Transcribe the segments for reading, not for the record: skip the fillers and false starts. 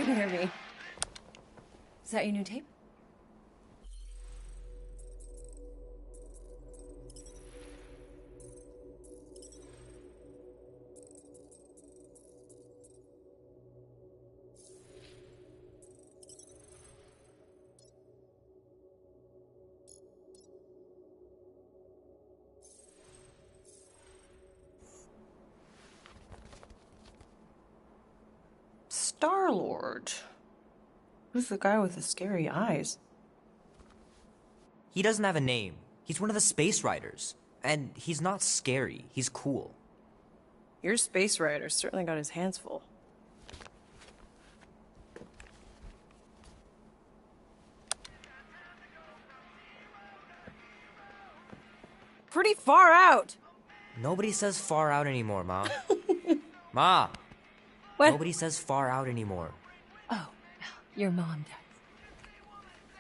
can hear me. Is that your new tape? Star-Lord. Who's the guy with the scary eyes? He doesn't have a name. He's one of the space riders. And he's not scary. He's cool. Your space rider certainly got his hands full. Pretty far out! Nobody says far out anymore, Ma. Ma! What? Nobody says far out anymore. Oh, your mom does.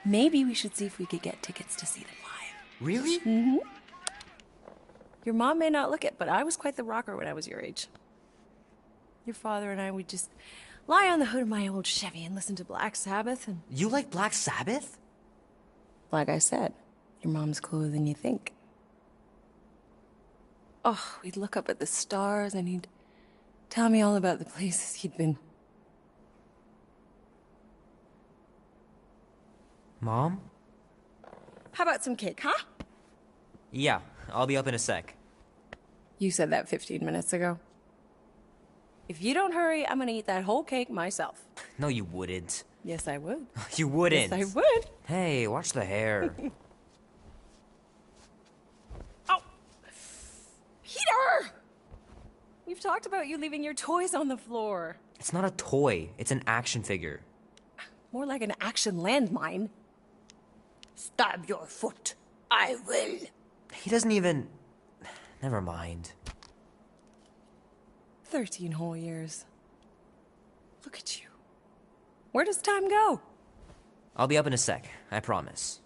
Maybe we should see if we could get tickets to see them live. Really? Mm-hmm. Your mom may not look it, but I was quite the rocker when I was your age. Your father and I would just lie on the hood of my old Chevy and listen to Black Sabbath and... You like Black Sabbath? Like I said, your mom's cooler than you think. Oh, we'd look up at the stars and he'd tell me all about the places he'd been. Mom? How about some cake, huh? Yeah, I'll be up in a sec. You said that 15 minutes ago. If you don't hurry, I'm gonna eat that whole cake myself. No, you wouldn't. Yes, I would. You wouldn't. Yes, I would. Hey, watch the hair. Oh! Peter! We've talked about you leaving your toys on the floor. It's not a toy. It's an action figure. More like an action landmine. Stab your foot. I will. He doesn't even... Never mind. 13 whole years. Look at you. Where does time go? I'll be up in a sec, I promise.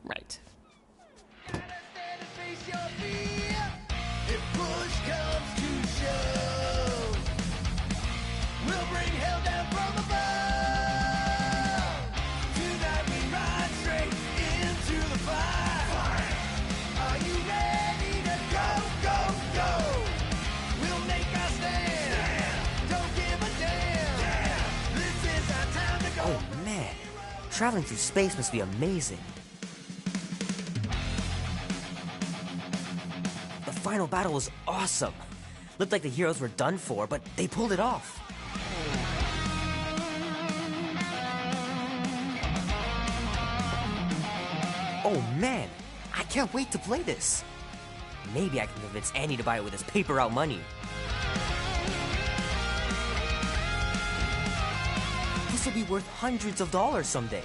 Right. Oh man, traveling through space must be amazing. The final battle was awesome. Looked like the heroes were done for, but they pulled it off. Oh man, I can't wait to play this. Maybe I can convince Annie to buy it with his paper route money. This will be worth hundreds of dollars someday.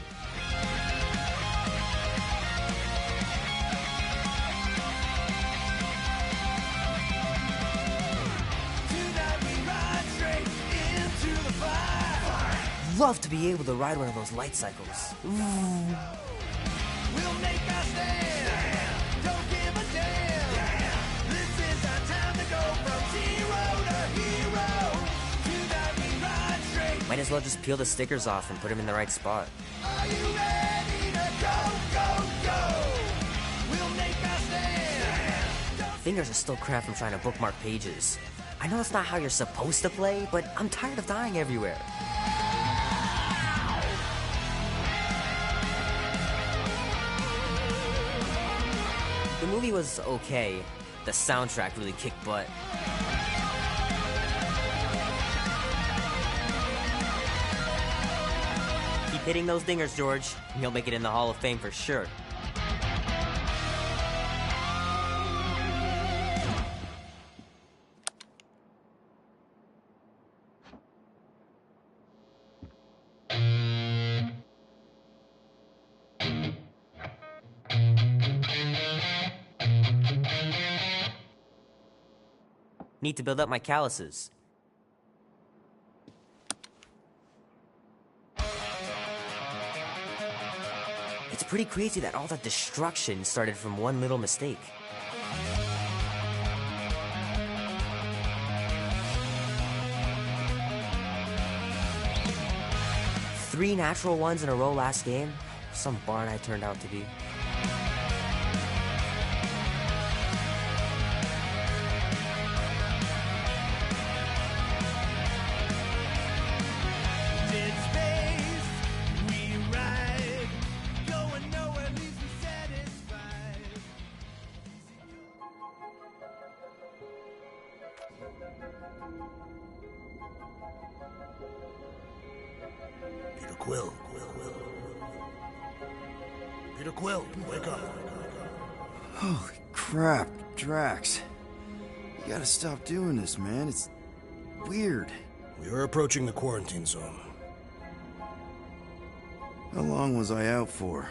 Love to be able to ride one of those light cycles. Ooh. We'll make our stand. Don't give a damn. This is our time to go from zero to hero. Tonight we ride straight. Might as well just peel the stickers off and put them in the right spot. Are you ready to go, go, go? We'll make our stand. Fingers are still cramped from trying to bookmark pages. I know that's not how you're supposed to play, but I'm tired of dying everywhere. The movie was okay. The soundtrack really kicked butt. Keep hitting those dingers, George, and you'll make it in the Hall of Fame for sure. Need to build up my calluses. It's pretty crazy that all that destruction started from one little mistake. 3 natural ones in a row last game. Some barn I turned out to be. Dead space, we ride, going nowhere leaves me satisfied. Peter Quill. Peter Quill, wake up. Holy crap, Drax. You gotta stop doing this, man. It's weird. We are approaching the quarantine zone. How long was I out for?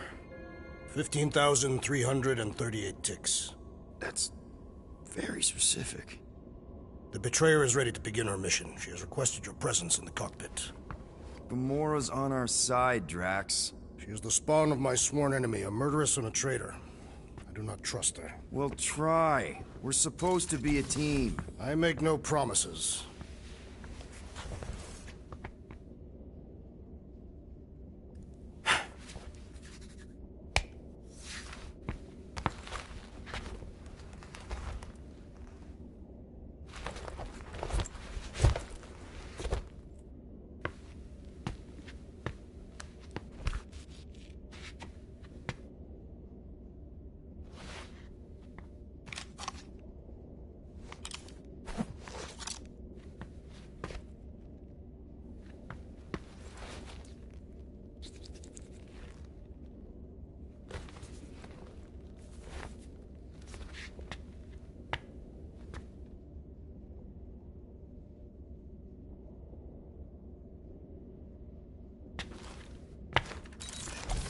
15,338 ticks. That's very specific. The Betrayer is ready to begin her mission. She has requested your presence in the cockpit. Gamora's on our side, Drax. She is the spawn of my sworn enemy, a murderess and a traitor. I do not trust her. Well, try. We're supposed to be a team. I make no promises.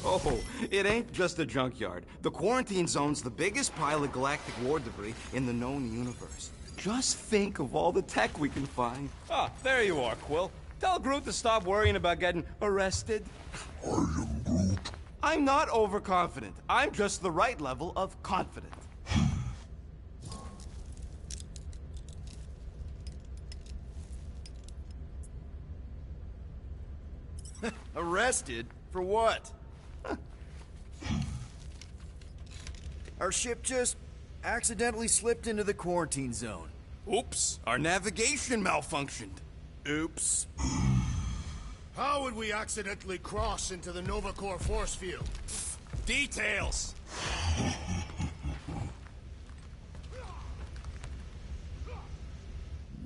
Oh, it ain't just a junkyard. The quarantine zone's the biggest pile of galactic war debris in the known universe. Just think of all the tech we can find. Ah, there you are, Quill. Tell Groot to stop worrying about getting arrested. I am Groot. I'm not overconfident. I'm just the right level of confident. Arrested? For what? Our ship just accidentally slipped into the quarantine zone. Oops, our navigation malfunctioned. Oops. How would we accidentally cross into the Nova Corps force field? Details.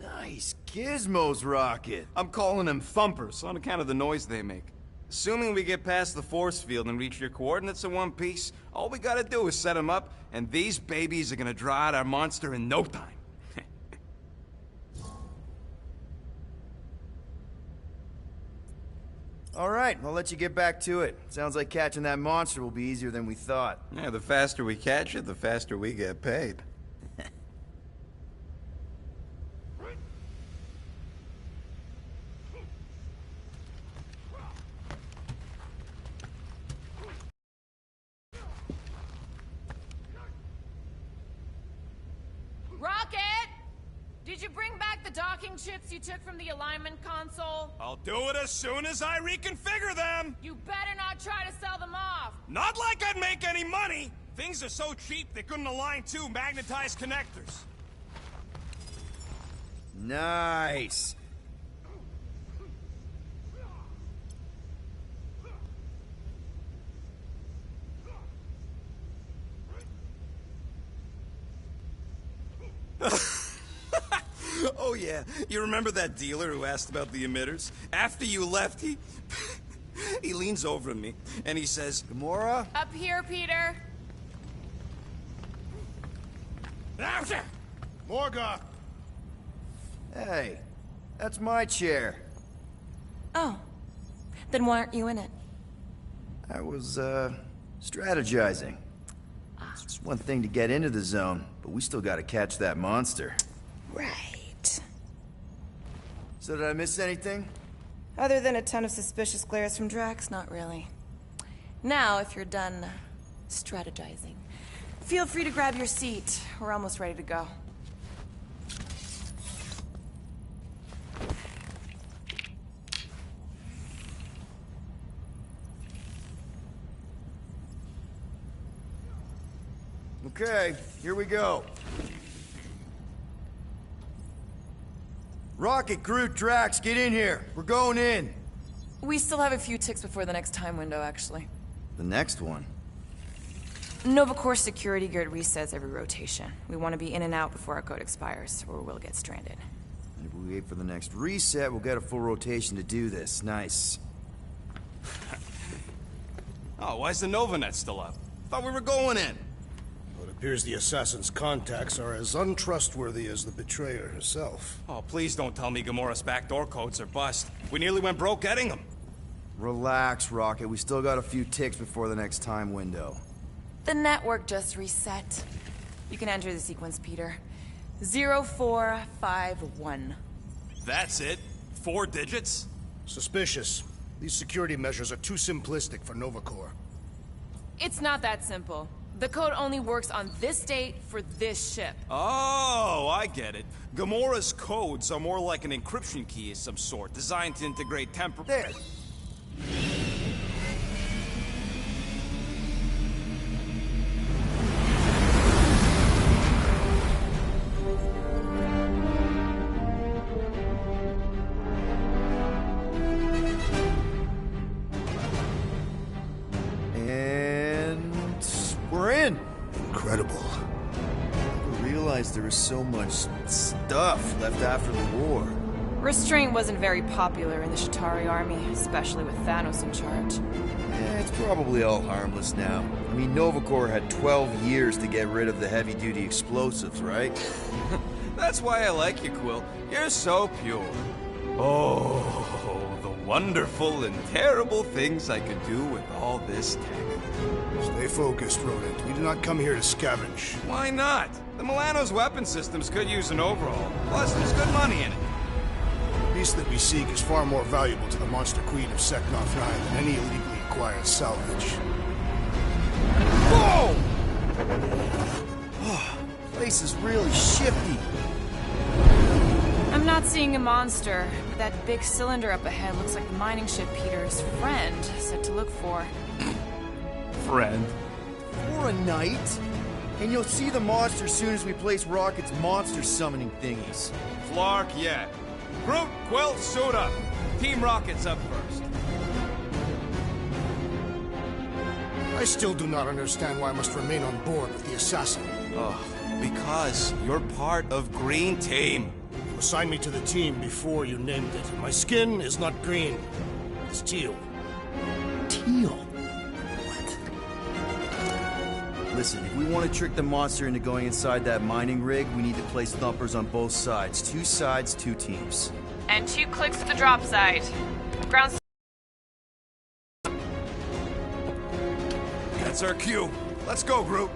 Nice gizmos, Rocket. I'm calling them thumpers on account of the noise they make. Assuming we get past the force field and reach your coordinates in one piece, all we gotta do is set them up, and these babies are gonna draw out our monster in no time. All right, I'll let you get back to it. Sounds like catching that monster will be easier than we thought. Yeah, the faster we catch it, the faster we get paid. Rocket! Did you bring back the docking chips you took from the alignment console? I'll do it as soon as I reconfigure them! You better not try to sell them off! Not like I'd make any money! Things are so cheap they couldn't align 2 magnetized connectors. Nice. Oh yeah, you remember that dealer who asked about the emitters? After you left, he... he leans over to me, and he says, Gamora? Up here, Peter. Morga! Hey, that's my chair. Oh. Then why aren't you in it? I was, strategizing. It's just one thing to get into the zone, but we still gotta catch that monster. Right. So did I miss anything? Other than a ton of suspicious glares from Drax, not really. Now, if you're done strategizing, feel free to grab your seat. We're almost ready to go. Okay, here we go. Rocket, Groot, Drax, get in here. We're going in. We still have a few ticks before the next time window, actually. The next one? Nova Corps security grid resets every rotation. We want to be in and out before our code expires, or we'll get stranded. And if we wait for the next reset, we'll get a full rotation to do this. Nice. Oh, why's the Novanet still up? Thought we were going in. Well, it appears the assassin's contacts are as untrustworthy as the betrayer herself. Oh, please don't tell me Gamora's backdoor codes are bust. We nearly went broke getting them. Relax, Rocket. We still got a few ticks before the next time window. The network just reset. You can enter the sequence, Peter. 0451. That's it? 4 digits? Suspicious. These security measures are too simplistic for Nova Corps. It's not that simple. The code only works on this date for this ship. Oh, I get it. Gamora's codes are more like an encryption key of some sort, designed to integrate There. And we're in. Incredible. I realized there was so much stuff left after the war. Restraint wasn't very popular in the Shatari army, especially with Thanos in charge. It's probably all harmless now. I mean, Nova Corps had 12 years to get rid of the heavy-duty explosives, right? That's why I like you, Quill. You're so pure. Oh, the wonderful and terrible things I could do with all this tech. Stay focused, Rodent. We do not come here to scavenge. Why not? The Milano's weapon systems could use an overhaul. Plus, there's good money in it. The piece that we seek is far more valuable to the Monster Queen of Seknarf 9 than any illegally acquired salvage. Whoa! Oh, place is really shifty. I'm not seeing a monster, but that big cylinder up ahead looks like the mining ship Peter's friend said to look for. Friend. For a night? And you'll see the monster soon as we place Rocket's monster summoning thingies. Flark, yeah. Groot, Quill, suit up. Team Rocket's up first. I still do not understand why I must remain on board with the assassin. Oh, because you're part of Green Team. You assigned me to the team before you named it. My skin is not green. It's teal. Teal? Listen, if we want to trick the monster into going inside that mining rig, we need to place thumpers on both sides. 2 sides, 2 teams. And 2 clicks to the drop site. Ground. That's our cue. Let's go, Groot.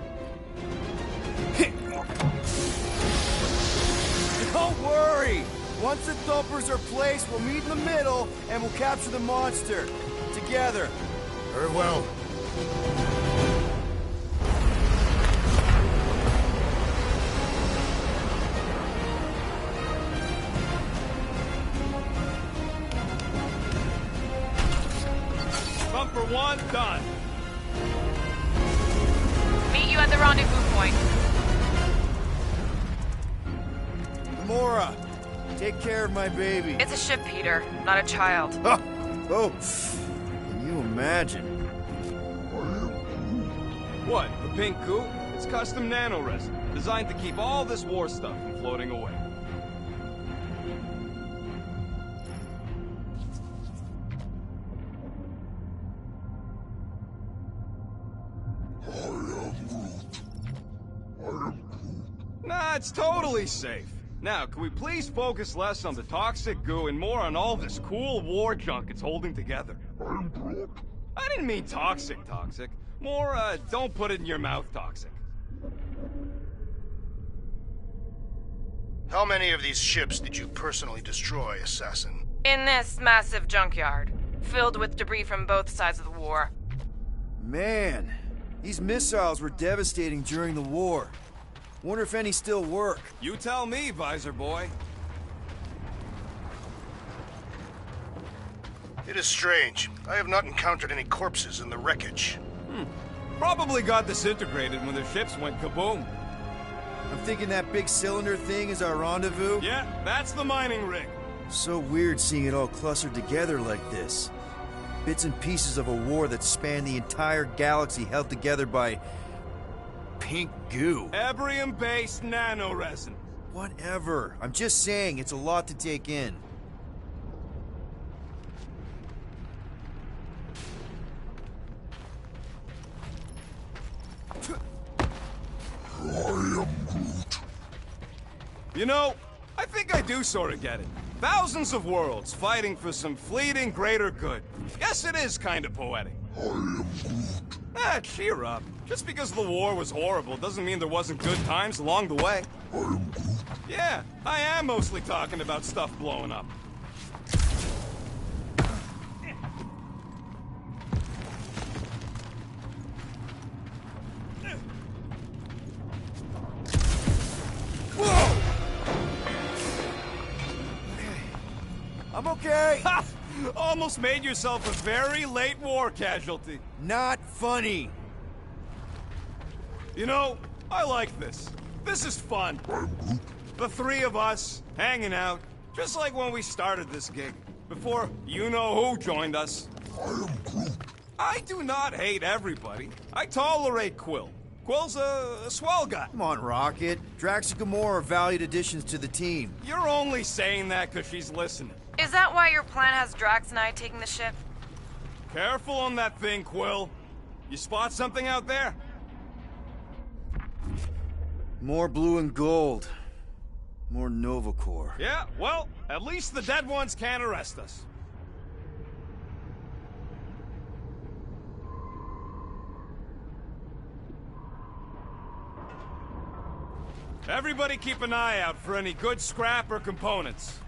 Don't worry! Once the thumpers are placed, we'll meet in the middle, and we'll capture the monster. Together. Very well. Bumper 1, done. Meet you at the rendezvous point. Gamora, take care of my baby. It's a ship, Peter, not a child. Oh, can you imagine? What, the pink coupe? It's custom nano-resin, designed to keep all this war stuff from floating away. Nah, it's totally safe. Now, can we please focus less on the toxic goo and more on all this cool war junk it's holding together? I didn't mean toxic. More, don't put it in your mouth toxic. How many of these ships did you personally destroy, Assassin? In this massive junkyard, filled with debris from both sides of the war. Man, these missiles were devastating during the war. Wonder if any still work. You tell me, Visor Boy. It is strange. I have not encountered any corpses in the wreckage. Probably got disintegrated when their ships went kaboom. I'm thinking that big cylinder thing is our rendezvous. Yeah, that's the mining rig. So weird seeing it all clustered together like this. Bits and pieces of a war that spanned the entire galaxy held together by... pink goo. Ebrium-based nanoresin. Whatever. I'm just saying, it's a lot to take in. You know, I think I do sort of get it. Thousands of worlds fighting for some fleeting greater good. Yes, it is kind of poetic. Cheer up. Just because the war was horrible doesn't mean there wasn't good times along the way. Yeah, I am mostly talking about stuff blowing up. I'm okay. Ha! Almost made yourself a very late war casualty. Not funny. You know, I like this. This is fun. The three of us, hanging out, just like when we started this gig. Before you-know-who joined us. I do not hate everybody. I tolerate Quill. Quill's a swell guy. Come on, Rocket. Drax and Gamora are valued additions to the team. You're only saying that because she's listening. Is that why your plan has Drax and I taking the ship? Careful on that thing, Quill. You spot something out there? More blue and gold. More Nova Corps. Yeah, well, at least the dead ones can't arrest us. Everybody keep an eye out for any good scrap or components.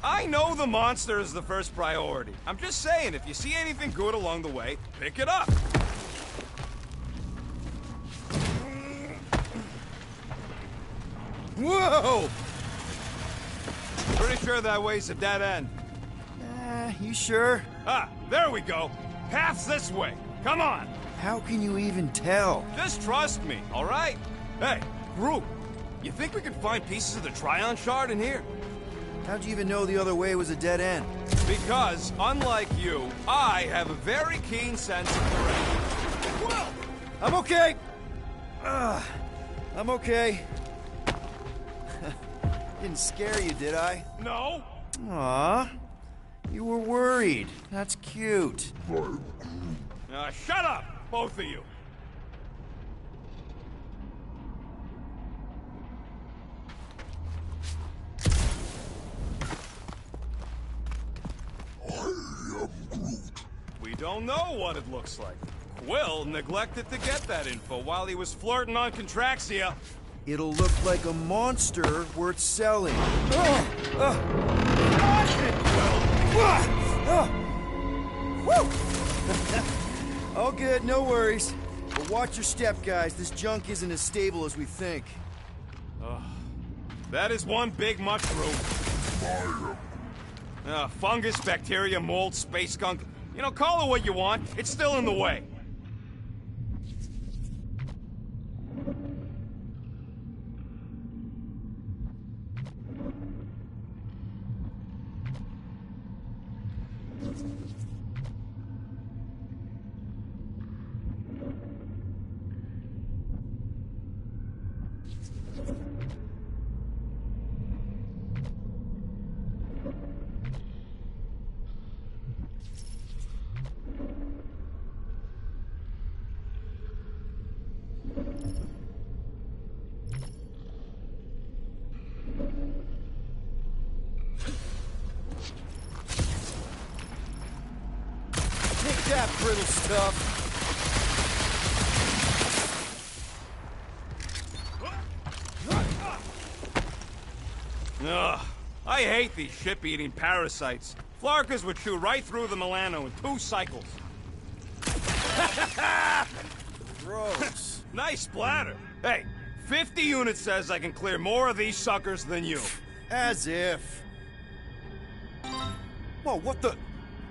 I know the monster is the first priority. I'm just saying, if you see anything good along the way, pick it up. Whoa! Pretty sure that way's a dead end. You sure? Ah, there we go. Path's this way. Come on. How can you even tell? Just trust me, all right? Hey, group, you think we could find pieces of the Tryon shard in here? How'd you even know the other way was a dead end? Because, unlike you, I have a very keen sense of direction. Well, I'm okay! I'm okay. Didn't scare you, did I? no. Aw. You were worried. That's cute. Shut up, both of you. We don't know what it looks like. Quill neglected to get that info while he was flirting on Contraxia. It'll look like a monster worth selling. All good, no worries. But watch your step, guys. This junk isn't as stable as we think. That is one big mushroom. Fungus, bacteria, mold, space skunk. You know, call it what you want. It's still in the way. Take that, brittle stuff. Ugh, I hate these ship-eating parasites. Flarkas would chew right through the Milano in 2 cycles. Gross. Nice splatter. Hey, 50 units says I can clear more of these suckers than you. As if. Whoa, what the...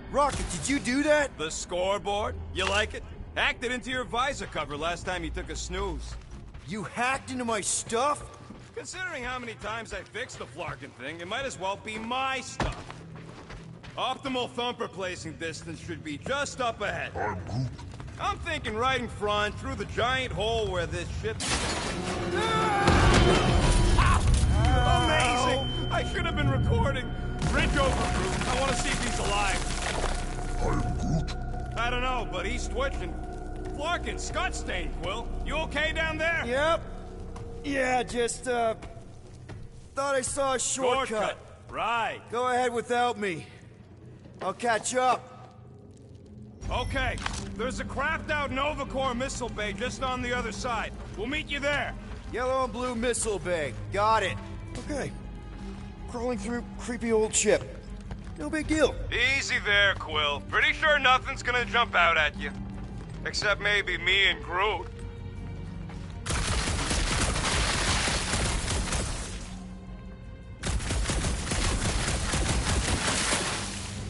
Rocket, did you do that? The scoreboard? You like it? Hacked it into your visor cover last time you took a snooze. You hacked into my stuff? Considering how many times I fixed the flarkin' thing, it might as well be my stuff. Optimal thumper placing distance should be just up ahead. I'm thinking right in front, through the giant hole where this shit... Amazing! I should have been recording. Bridge over, Groot. I want to see if he's alive. I'm Groot. I don't know, but he's twitching. Flarkin, Scott stained, Quill. You okay down there? Yep. Yeah, just, thought I saw a shortcut. Right. Go ahead without me. I'll catch up. Okay. There's a crapped-out Nova Corps missile bay just on the other side. We'll meet you there. Yellow and blue missile bay. Got it. Okay. Crawling through creepy old ship. No big deal. Easy there, Quill. Pretty sure nothing's gonna jump out at you. Except maybe me and Groot.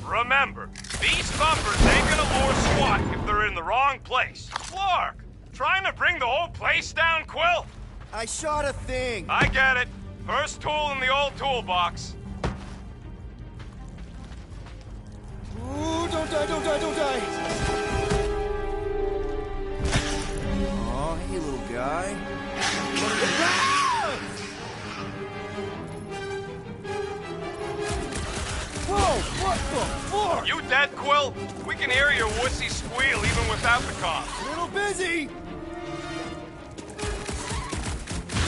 Remember, these thumpers ain't gonna lure squat if they're in the wrong place. Flark! Trying to bring the whole place down, Quill? I shot a thing. I get it. First tool in the old toolbox. Ooh, don't die, don't die, don't die! Aw, hey, little guy. Whoa, what the fuck? You dead, Quill? We can hear your wussy squeal even without the comms. Little busy!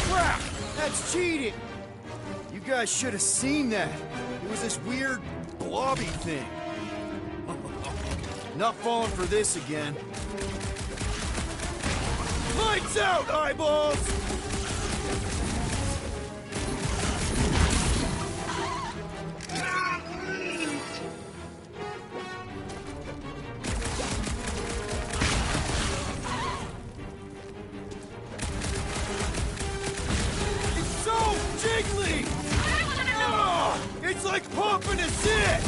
Crap! That's cheating! You guys should have seen that. It was this weird, blobby thing. Not falling for this again. Lights out, eyeballs! It's so jiggly! Oh, it's like pumping a zit!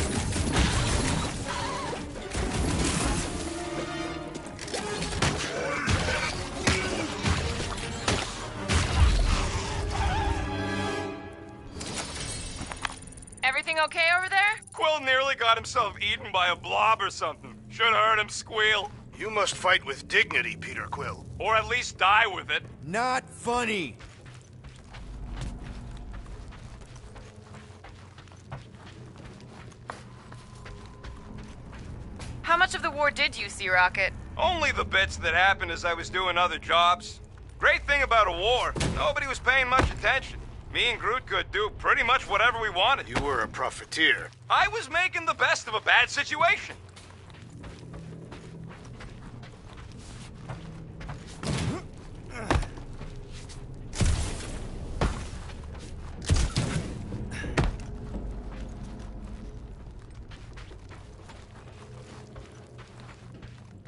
Everything okay over there? Quill nearly got himself eaten by a blob or something. Should have heard him squeal. You must fight with dignity, Peter Quill. Or at least die with it. Not funny. How much of the war did you see, Rocket? Only the bits that happened as I was doing other jobs. Great thing about a war, nobody was paying much attention. Me and Groot could do pretty much whatever we wanted. You were a profiteer. I was making the best of a bad situation.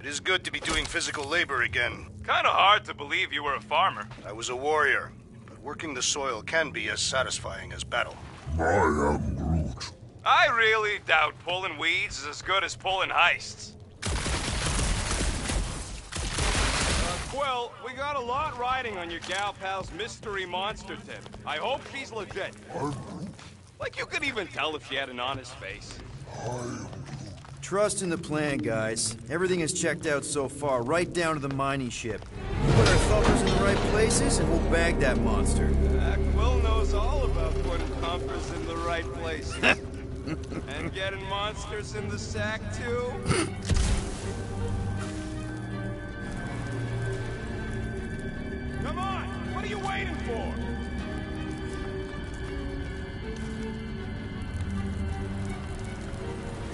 It is good to be doing physical labor again. Kinda hard to believe you were a farmer. I was a warrior, but working the soil can be as satisfying as battle. I am Groot. I really doubt pulling weeds is as good as pulling heists. Quill, we got a lot riding on your gal pal's mystery monster tip. I hope she's legit. I'm Groot. Like you could even tell if she had an honest face. Trust in the plan, guys. Everything is checked out so far, right down to the mining ship. Put our thumpers in the right places, and we'll bag that monster. Quill knows all about putting thumpers in the right place. And getting monsters in the sack, too. Come on! What are you waiting for?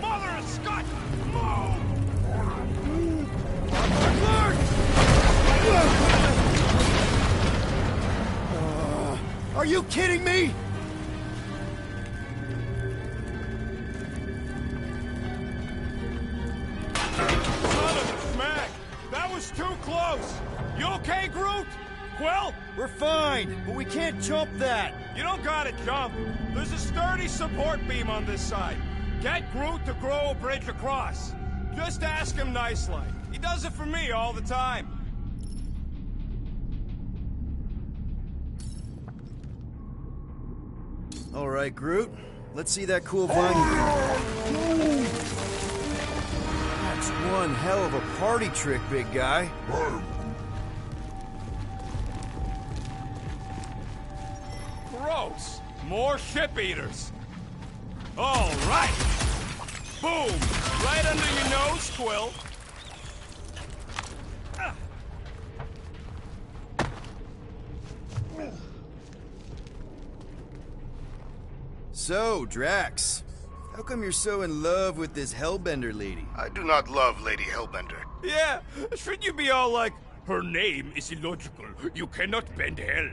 Mother of Scott! Move! Are you kidding me? Son of a smack! That was too close! You okay, Groot? Quill? We're fine, but we can't jump that. You don't gotta jump. There's a sturdy support beam on this side. Get Groot to grow a bridge across. Just ask him nice-like. He does it for me all the time. All right, Groot. Let's see that cool vine. That's one hell of a party trick, big guy. Gross. More ship eaters. All right. Boom. Right under your nose, Quill. So, Drax, how come you're so in love with this Hellbender lady? I do not love Lady Hellbender. Yeah, shouldn't you be all like, her name is illogical. You cannot bend hell.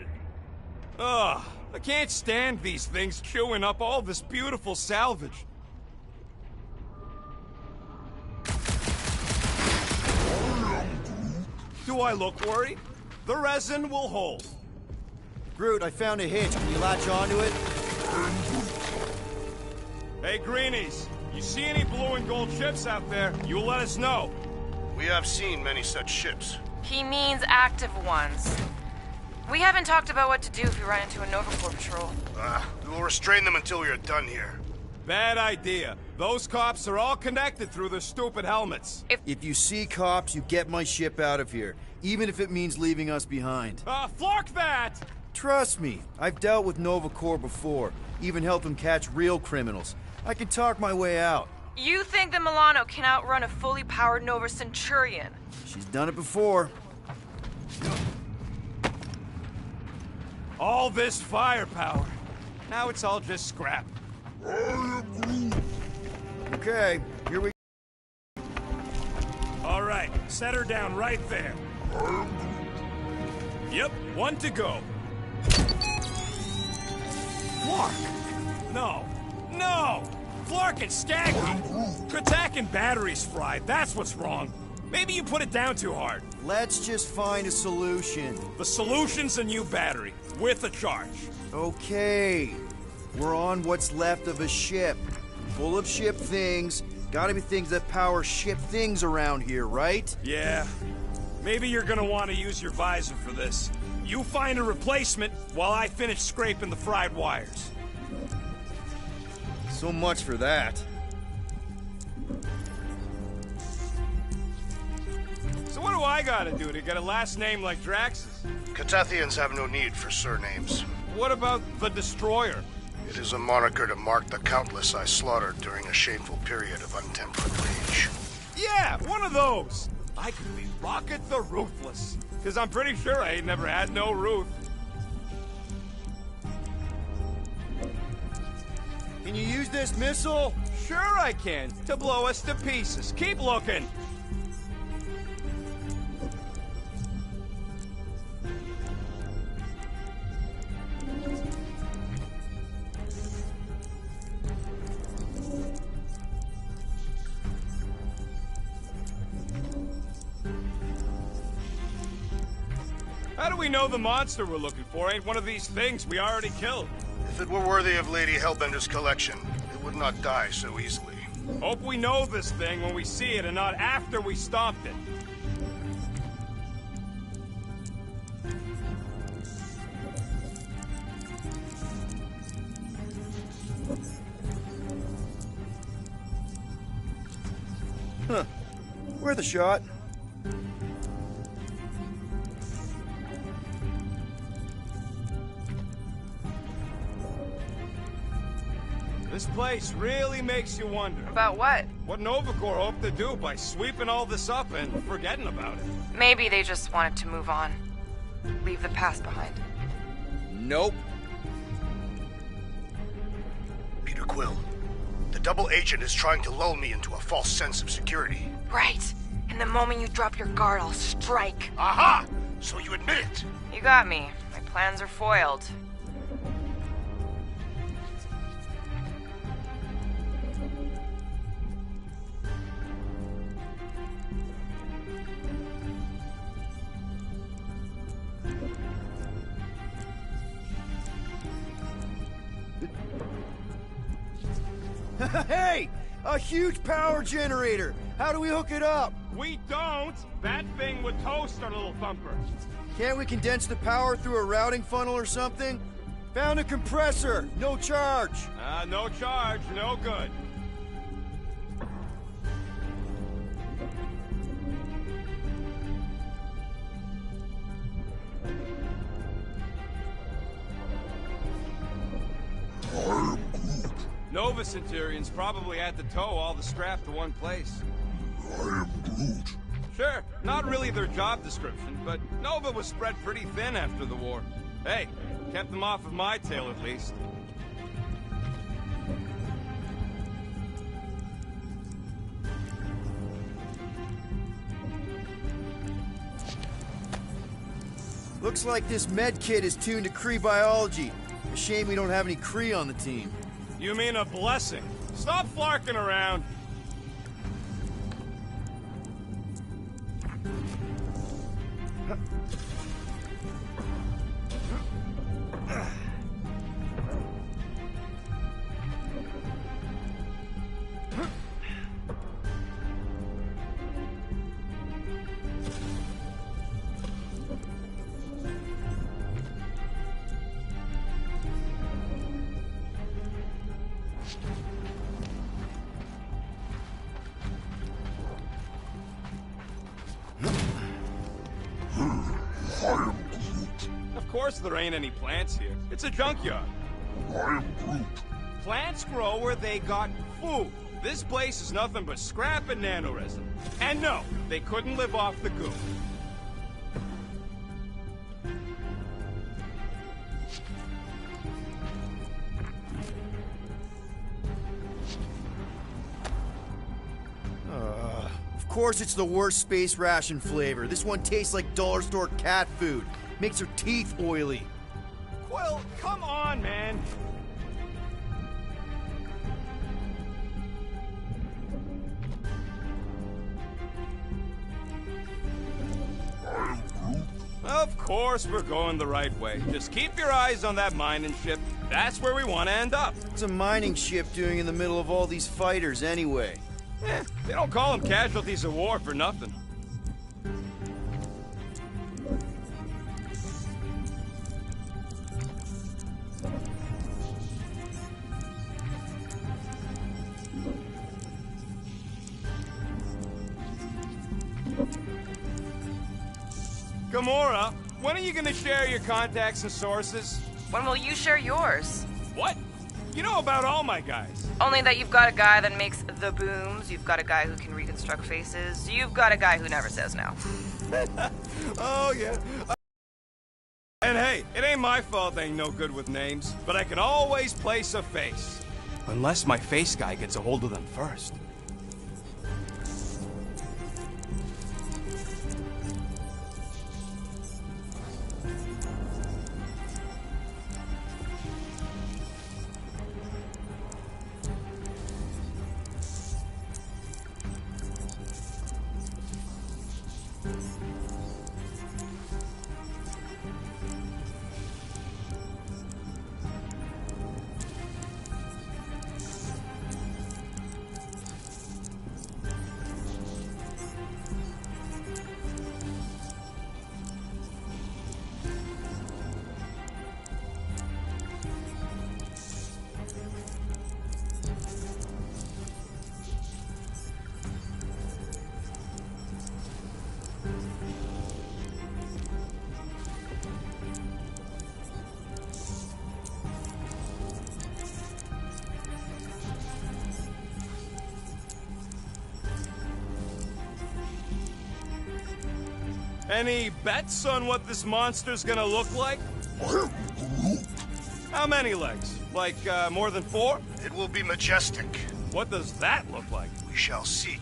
Ugh, I can't stand these things chewing up all this beautiful salvage. Do I look worried? The resin will hold. Groot, I found a hitch. Can you latch onto it? Hey, Greenies, you see any blue and gold ships out there, you let us know. We have seen many such ships. He means active ones. We haven't talked about what to do if we run into a Nova Corps patrol. We will restrain them until we are done here. Bad idea. Those cops are all connected through their stupid helmets. If you see cops, you get my ship out of here, even if it means leaving us behind. Flark that! Trust me, I've dealt with Nova Corps before, even helped them catch real criminals. I can talk my way out. You think the Milano can outrun a fully powered Nova Centurion? She's done it before. All this firepower. Now it's all just scrap. Okay, here we go. All right, set her down right there. Yep, one to go. Flark! No, no! Flark and Skaggy! Attack and batteries fried, that's what's wrong. Maybe you put it down too hard. Let's just find a solution. The solution's a new battery, with a charge. Okay. We're on what's left of a ship. Full of ship things. Gotta be things that power ship things around here, right? Yeah. Maybe you're gonna want to use your visor for this. You find a replacement while I finish scraping the fried wires. So much for that. So what do I gotta do to get a last name like Drax's? Catathians have no need for surnames. What about the Destroyer? It is a moniker to mark the countless I slaughtered during a shameful period of untempered rage. Yeah, one of those! I could be Rocket the Ruthless, because I'm pretty sure I ain't never had no Ruth. Can you use this missile? Sure I can, to blow us to pieces. Keep looking! How do we know the monster we're looking for ain't one of these things we already killed? If it were worthy of Lady Hellbender's collection, it would not die so easily. Hope we know this thing when we see it and not after we stomped it. Huh. Worth a shot. This place really makes you wonder. About what? What Nova Corps hoped to do by sweeping all this up and forgetting about it. Maybe they just wanted to move on. Leave the past behind. Nope. Peter Quill, the double agent is trying to lull me into a false sense of security. Right. And the moment you drop your guard, I'll strike. Aha! So you admit it? You got me. My plans are foiled. Hey! A huge power generator! How do we hook it up? We don't! That thing would toast our little thumper. Can't we condense the power through a routing funnel or something? Found a compressor! No charge! No charge, no good. Nova Centurion's probably had to tow all the scrap to one place. I am Groot. Sure, not really their job description, but Nova was spread pretty thin after the war. Hey, kept them off of my tail at least. Looks like this med kit is tuned to Kree biology. A shame we don't have any Kree on the team. You mean a blessing? Stop flarking around. Of course there ain't any plants here. It's a junkyard. I am Groot. Plants grow where they got food. This place is nothing but scrap and nanoresin. And no, they couldn't live off the goo. Of course it's the worst space ration flavor. This one tastes like dollar store cat food. Makes her teeth oily. Quill, come on, man. Of course we're going the right way. Just keep your eyes on that mining ship. That's where we want to end up. What's a mining ship doing in the middle of all these fighters anyway? They don't call them casualties of war for nothing. Gamora, when are you gonna share your contacts and sources? When will you share yours? What? You know about all my guys. Only that you've got a guy that makes the booms, you've got a guy who can reconstruct faces, you've got a guy who never says no. Oh, yeah. And hey, it ain't my fault I ain't no good with names, but I can always place a face. Unless my face guy gets a hold of them first. Any bets on what this monster's gonna look like? How many legs? Like, more than 4? It will be majestic. What does that look like? We shall see.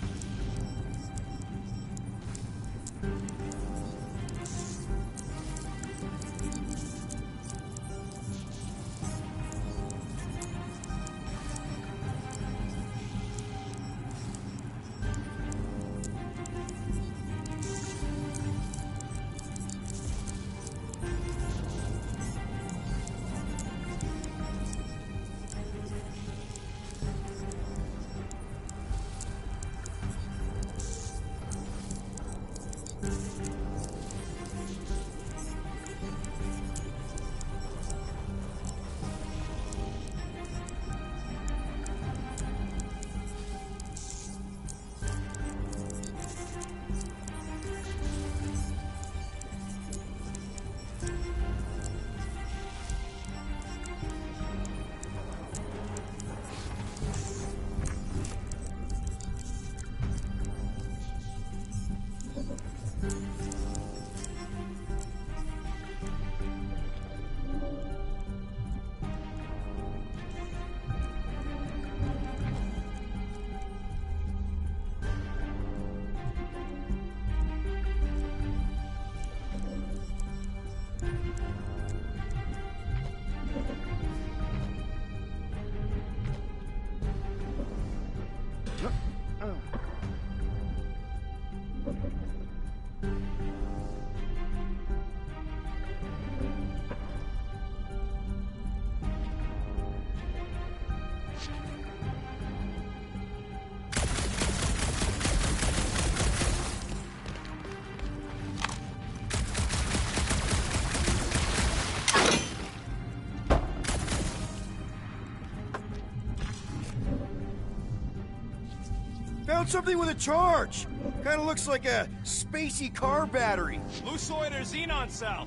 Found something with a charge. Kind of looks like a spacey car battery. Lucioid or xenon cell?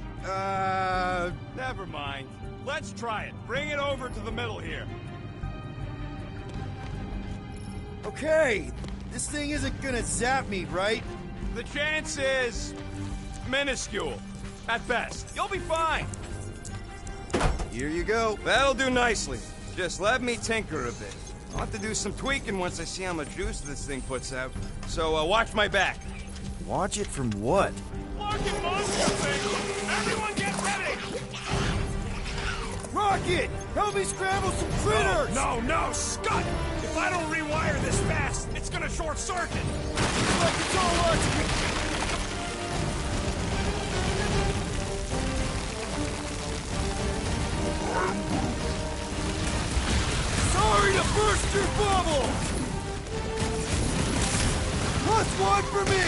Never mind. Let's try it. Bring it over to the middle here. Okay, this thing isn't gonna zap me, right? The chance is minuscule, at best. You'll be fine. Here you go. That'll do nicely. Just let me tinker a bit. I'll have to do some tweaking once I see how much juice this thing puts out. So, watch my back. Watch it from what? Rocket monster thing! Everyone get ready! Rocket! Help me scramble some critters! No, Scott! If I don't rewire this fast, it's gonna short circuit! Like it's all logic. Sorry to burst your bubble! +1 for me!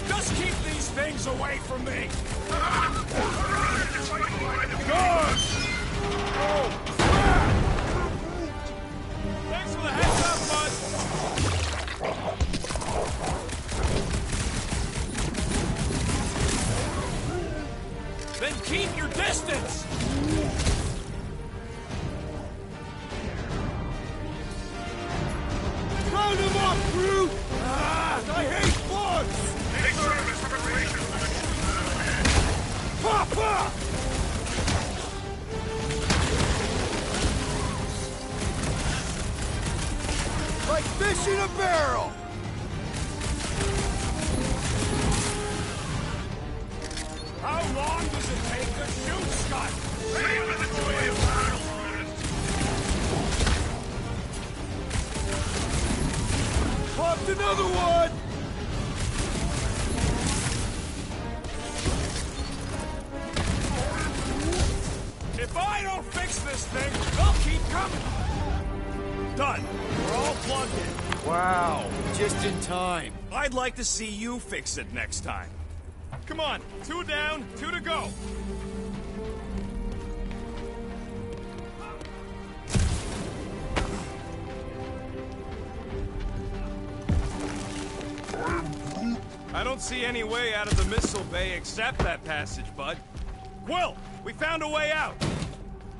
Just keep these things away from me! Guard! Oh! Thanks for the heads up, bud! Then keep your distance! Round him up, Groot! I hate bugs! Take service preparations for the Papa! Like fish in a barrel! How long does it take to shoot, Scott? Ready for the joy of battle, Popped another one! If I don't fix this thing, they'll keep coming! Done. We're all plugged in. Wow, just in time. I'd like to see you fix it next time. Come on, 2 down, 2 to go. I don't see any way out of the missile bay except that passage, bud. Quill, we found a way out.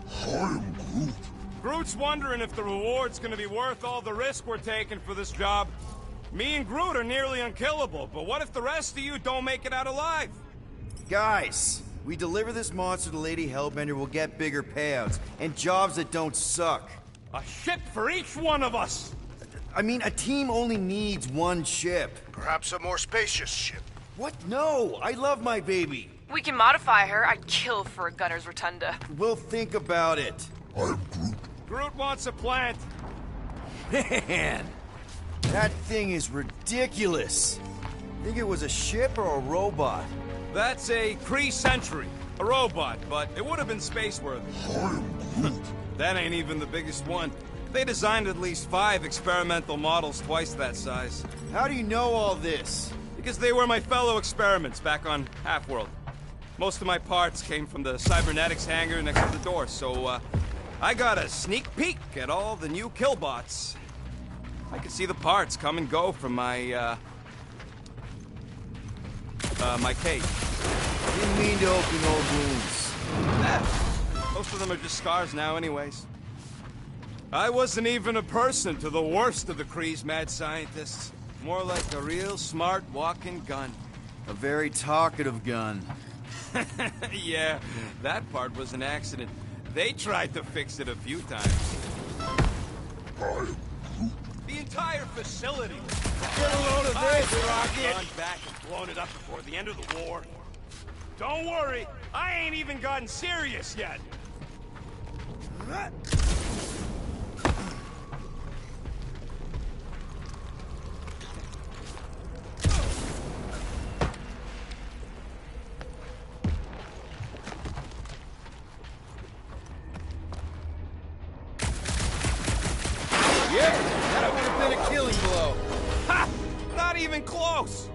I am Groot. Groot's wondering if the reward's gonna be worth all the risk we're taking for this job. Me and Groot are nearly unkillable, but what if the rest of you don't make it out alive? Guys, we deliver this monster to Lady Hellbender, we'll get bigger payouts, and jobs that don't suck. A ship for each one of us! I mean, a team only needs one ship. Perhaps a more spacious ship. What? No! I love my baby! We can modify her. I'd kill for a gunner's rotunda. We'll think about it. I'm Groot. Groot wants a plant. Man! That thing is ridiculous. Think it was a ship or a robot? That's a Kree Sentry. A robot, but it would have been space-worthy. I am Groot. That ain't even the biggest one. They designed at least 5 experimental models twice that size. How do you know all this? Because they were my fellow experiments back on Half-World. Most of my parts came from the cybernetics hangar next to the door, so, I got a sneak peek at all the new killbots. I could see the parts come and go from my, my cage. Didn't mean to open old wounds. Most of them are just scars now anyways. I wasn't even a person to the worst of the Kree's mad scientists. More like a real smart walking gun. A very talkative gun. Yeah, that part was an accident. They tried to fix it a few times. I am Groot. The entire facility. Get a load of this, Rocket! I've gone back and blown it up before the end of the war. Don't worry, I ain't even gotten serious yet. Yep, that would have been a killing blow. Ha! Not even close!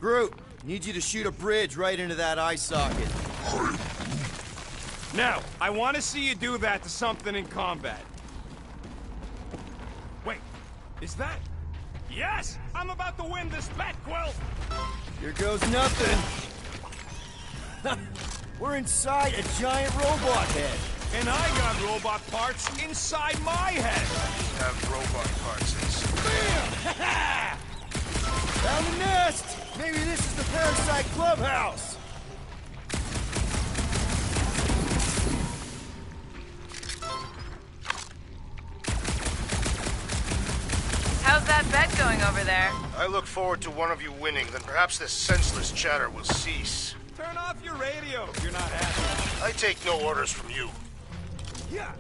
Groot, need you to shoot a bridge right into that eye socket. Now, I want to see you do that to something in combat. Wait, is that... Yes! I'm about to win this bet, Quill! Here goes nothing. We're inside a giant robot head. And I got robot parts inside my head! Have robot parts inside. Bam! Found the nest! Maybe this is the Parasite Clubhouse! How's that bet going over there? I look forward to one of you winning, then perhaps this senseless chatter will cease. Turn off your radio if you're not happy. I take no orders from you. Yeah!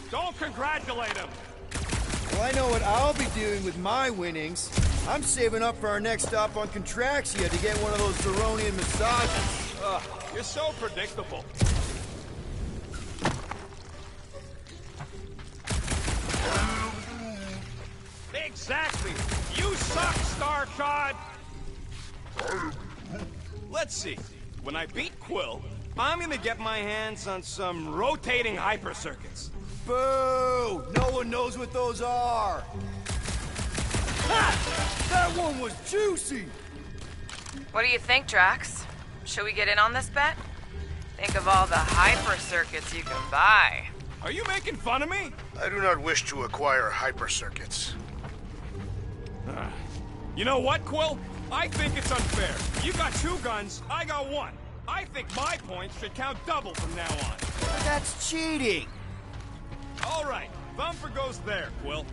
Don't congratulate him! Well, I know what I'll be doing with my winnings. I'm saving up for our next stop on Contraxia to get one of those Zeronian massages. Ugh, you're so predictable. Exactly! You suck, Starshot! Let's see. When I beat Quill, I'm gonna get my hands on some rotating hyper circuits. Boo! No one knows what those are! Ha! That one was juicy! What do you think, Drax? Should we get in on this bet? Think of all the hyper circuits you can buy. Are you making fun of me? I do not wish to acquire hyper circuits. You know what, Quill? I think it's unfair. You got 2 guns, I got 1. I think my points should count double from now on. That's cheating! All right, Thumper goes there, Quill.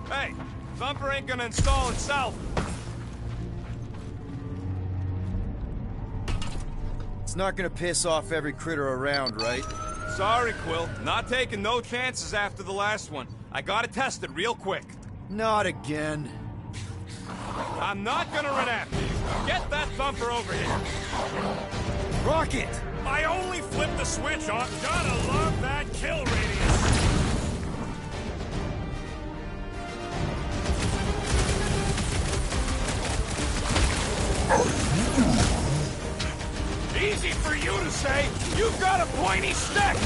Hey, Thumper ain't gonna install itself. It's not gonna piss off every critter around, right? Sorry, Quill. Not taking no chances after the last one. I gotta test it real quick. Not again. I'm not gonna run after you. Get that Thumper over here. Rocket! I only flipped the switch on. Gotta love that kill radius. Easy for you to say. You've got a pointy stick.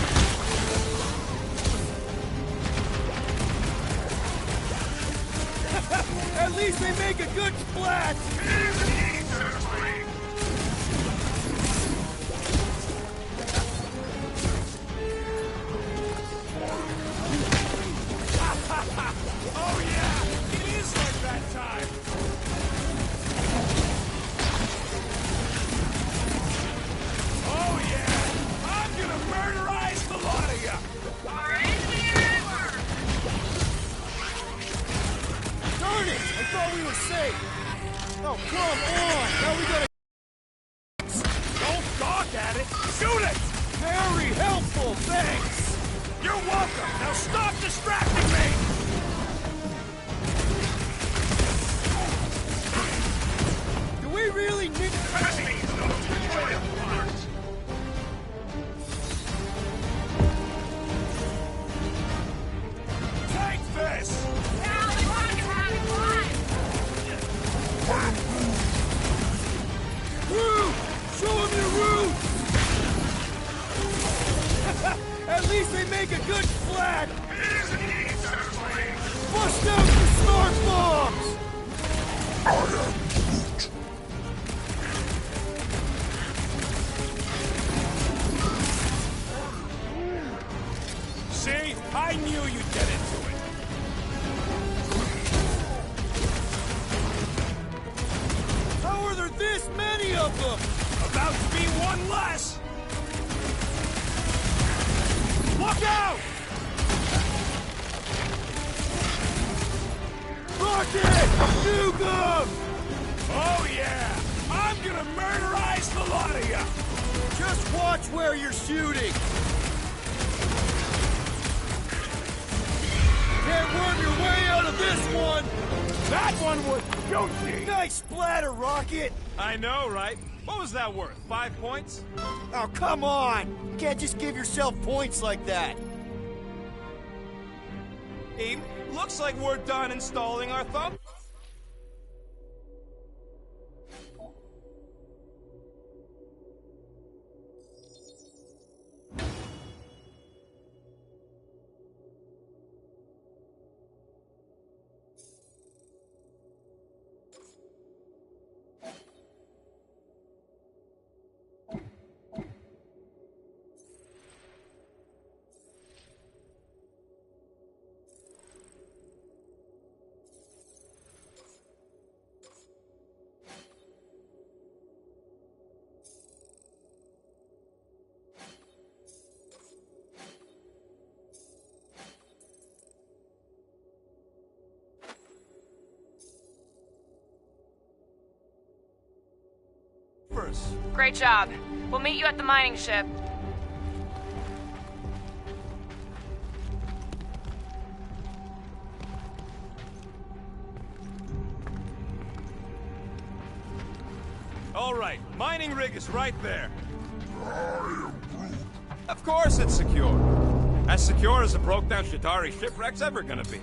At least they make a good splat! Oh yeah, it is like that time. Oh yeah, I'm gonna murderize the lot of ya. Darn it! I thought we were safe! Oh, come on! Now we gotta... Don't gawk at it. Shoot it. Very helpful, thanks! You're welcome. Now stop distracting me. Do we really need... Take this. Groot! Show him your roots! At least they make a good splat! Bust out the smart bombs! I am Groot. See? I knew you'd get into it. How are there this many of them? About to be one less. Look out! Rocket! Nuke them! Oh yeah! I'm gonna murderize the lot of ya! Just watch where you're shooting! Can't worm your way out of this one! That one was juicy! Nice splatter, Rocket! I know, right? What was that worth? 5 points? Oh, come on! You can't just give yourself points like that! Abe, looks like we're done installing our thumb. Great job. We'll meet you at the mining ship. All right, mining rig is right there. Of course it's secure. As secure as a broke-down Shatari shipwreck's ever gonna be.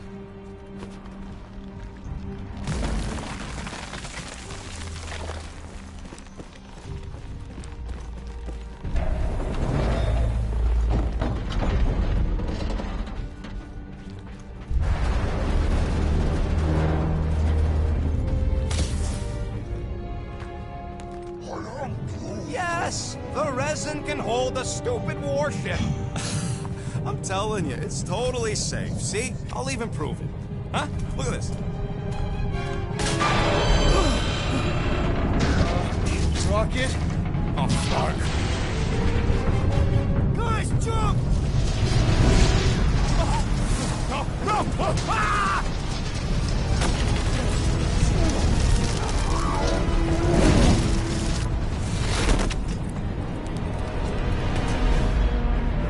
Yes, the resin can hold a stupid warship. I'm telling you, it's totally safe. See? I'll even prove it. Huh? Look at this. Rocket? Oh, fuck. Guys, jump! No, no! Ah!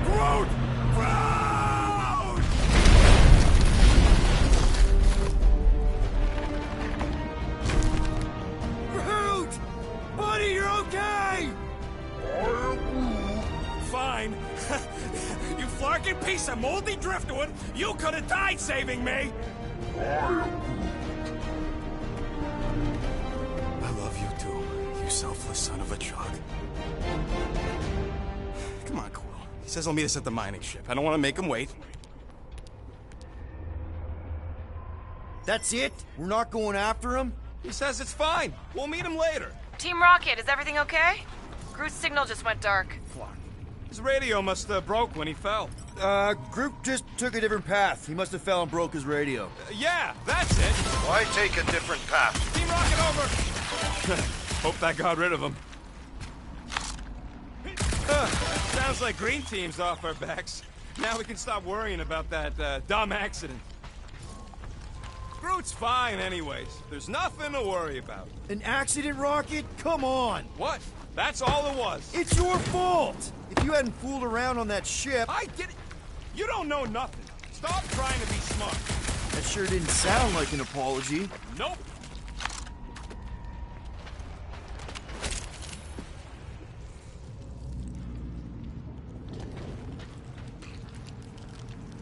Groot! Groot! Groot! Buddy, you're okay! Fine. You flarkin' piece of moldy driftwood! You could have died saving me! I love you too, you selfless son of a chug. Come on, Quill. He says he'll meet us at the mining ship. I don't want to make him wait. That's it? We're not going after him? He says it's fine. We'll meet him later. Team Rocket, is everything okay? Groot's signal just went dark. Fuck. His radio must have broke when he fell. Groot just took a different path. He must have fell and broke his radio. Yeah, that's it. Why take a different path? Team Rocket over. Hope that got rid of him. Sounds like Green Team's off our backs. Now we can stop worrying about that dumb accident. Groot's fine anyways. There's nothing to worry about. An accident, Rocket? Come on! What? That's all it was. It's your fault! If you hadn't fooled around on that ship... I did it. You don't know nothing. Stop trying to be smart. That sure didn't sound like an apology. Nope.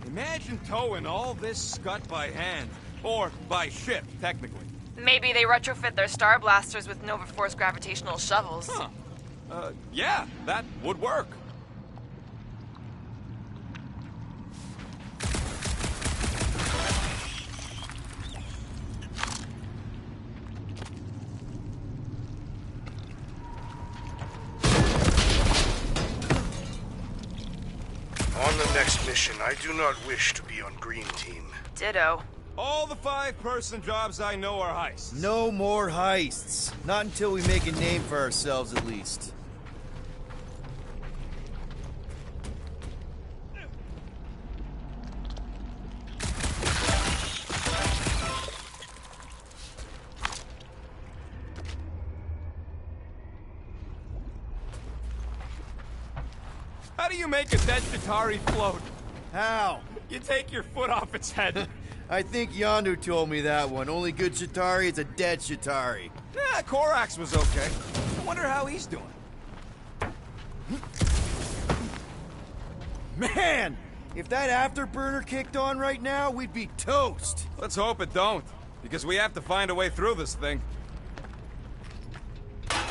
Imagine towing all this scut by hand. Or by ship, technically. Maybe they retrofit their Star Blasters with Nova Force gravitational shovels. Huh. Yeah, that would work. On the next next mission, I do not wish to be on green team. Ditto. All the 5-person jobs I know are heists. No more heists. Not until we make a name for ourselves, at least. How do you make a dead Chitauri float? How? You take your foot off its head. I think Yondu told me that one. Only good Chitauri is a dead Chitauri. Yeah, Korax was okay. I wonder how he's doing. Man! If that afterburner kicked on right now, we'd be toast. Let's hope it don't, because we have to find a way through this thing.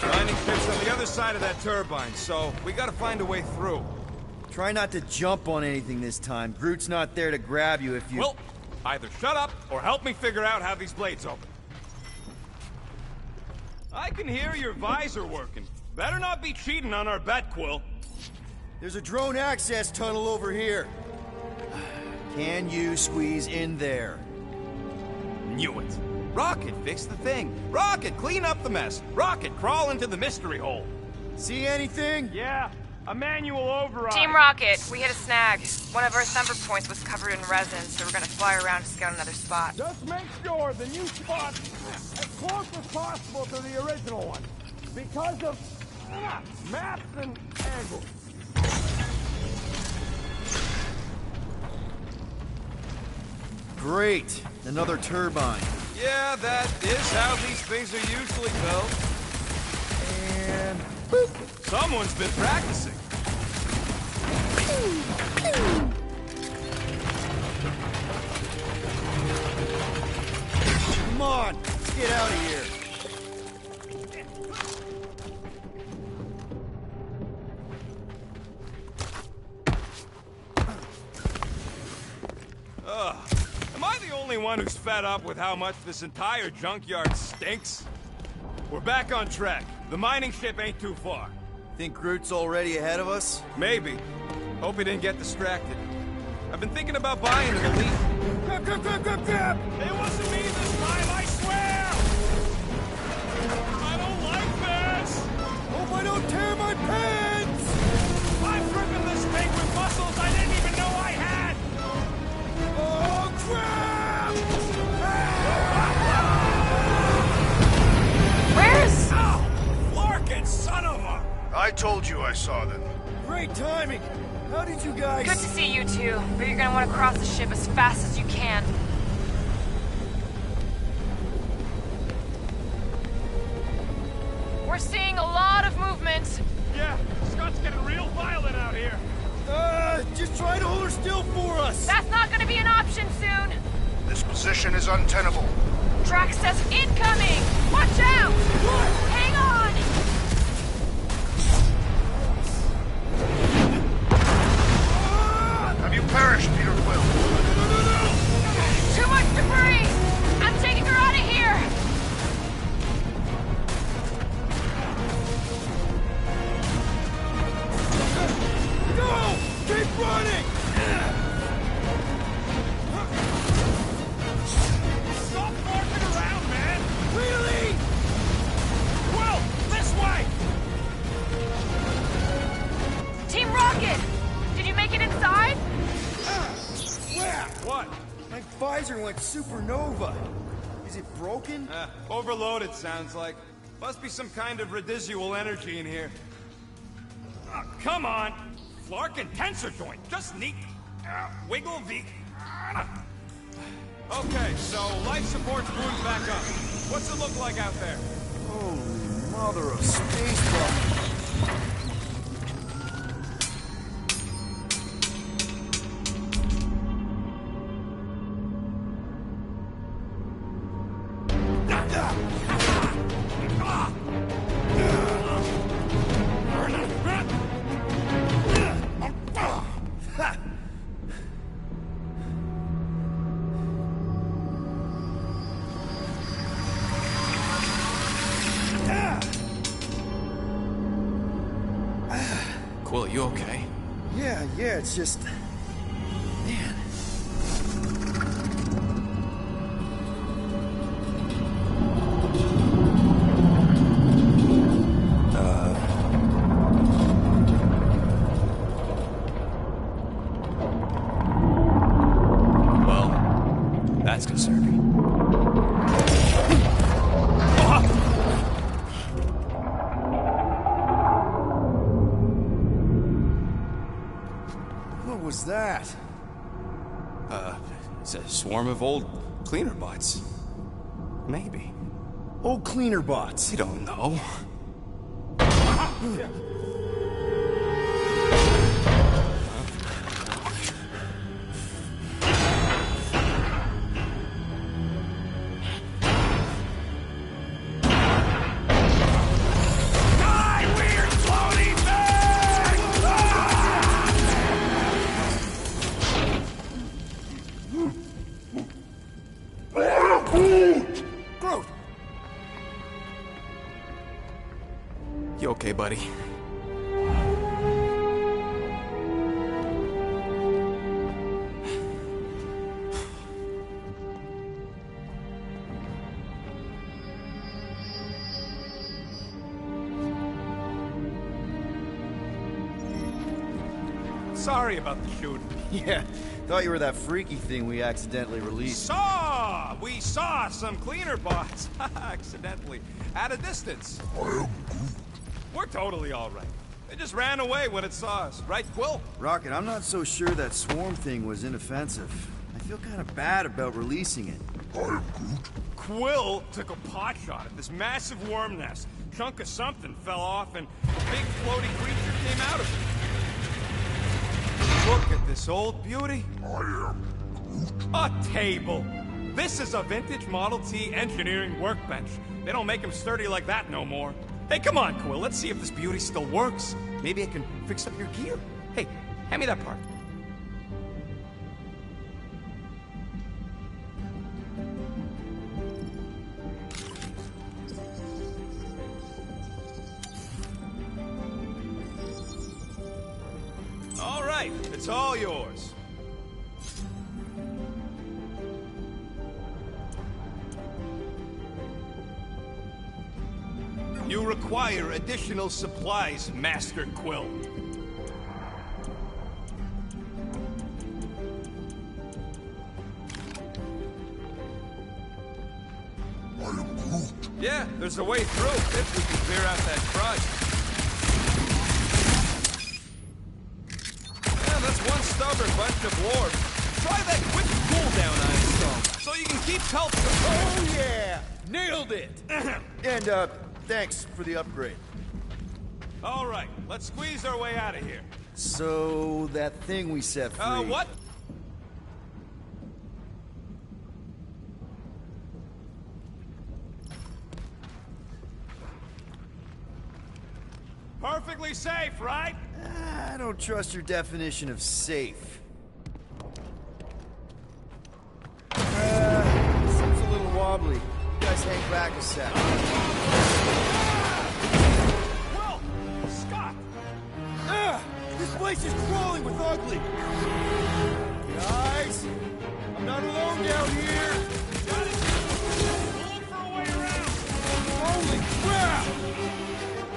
Mining ship's on the other side of that turbine, so we gotta find a way through. Try not to jump on anything this time. Groot's not there to grab you if you... Well, either shut up or help me figure out how these blades open. I can hear your visor working. Better not be cheating on our bet, Quill. There's a drone access tunnel over here. Can you squeeze in there? Knew it. Rocket, fix the thing. Rocket, clean up the mess. Rocket, crawl into the mystery hole. See anything? Yeah, a manual override. Team Rocket, we hit a snag. One of our thumper points was covered in resin, so we're gonna fly around to scout another spot. Just make sure the new spot's as close as possible to the original one. Because of maps and angles. Great. Another turbine. Yeah, that is how these things are usually built. And... boop. Someone's been practicing. Come on, let's get out of here. Am I the only one who's fed up with how much this entire junkyard stinks? We're back on track. The mining ship ain't too far. Think Groot's already ahead of us? Maybe. Hope he didn't get distracted. I've been thinking about buying an elite. Grab, grab, grab, grab, grab! It wasn't me this time, I swear! I don't like this! Hope I don't tear my pants! I'm gripping this thing with muscles I didn't even know I had! Oh, crap! Where's... Ow! Larkin, son of a... I told you I saw them. Great timing! How did you guys... Good to see you two, but you're gonna want to cross the ship as fast as you can. We're seeing a lot of movement. Yeah, Scott's getting real violent out here. Just try to hold her still for us! That's not gonna be an option soon. This position is untenable. Drax says incoming! Watch out! Hang on! Have you perished, Peter Quill? Too much debris! I'm taking her out of here! No! Keep running! Stop barking around, man! Really? Quill, this way! Team Rocket! Did you make it inside? Where? What? My visor went supernova. Is it broken? Overloaded, sounds like. Must be some kind of residual energy in here. Oh, come on! Flarkin tensor joint, just neat. Wiggle V. Okay, so life support's booted back up. What's it look like out there? Holy mother of space bubble. Quill, you okay? Yeah, it's just... That's concerning. What was that? It's a swarm of old cleaner bots. Maybe. Old cleaner bots. I don't know. You okay, buddy? Sorry about the shooting. Yeah, thought you were that freaky thing we accidentally released. We saw some cleaner bots. Accidentally. At a distance. We're totally all right. They just ran away when it saw us. Right, Quill? Rocket, I'm not so sure that swarm thing was inoffensive. I feel kind of bad about releasing it. Quill took a pot shot at this massive worm nest. Chunk of something fell off and a big floating creature came out of it. Look at this old beauty. A table. This is a vintage Model T engineering workbench. They don't make them sturdy like that no more. Hey, come on, Quill. Let's see if this beauty still works. Maybe I can fix up your gear. Hey, hand me that part. All right, it's all yours. You require additional supplies, Master Quill. Yeah, there's a way through if we can clear out that crud. Yeah, that's one stubborn bunch of lords. Try that quick cooldown I installed, so you can keep health. Oh yeah! Nailed it! And, thanks for the upgrade. All right, let's squeeze our way out of here. So, that thing we set free... What? Perfectly safe, right? I don't trust your definition of safe. Seems a little wobbly. You guys hang back a sec. Well, Scott! This place is crawling with ugly! Guys! I'm not alone down here! Got it! We'll look for a way around! Holy crap!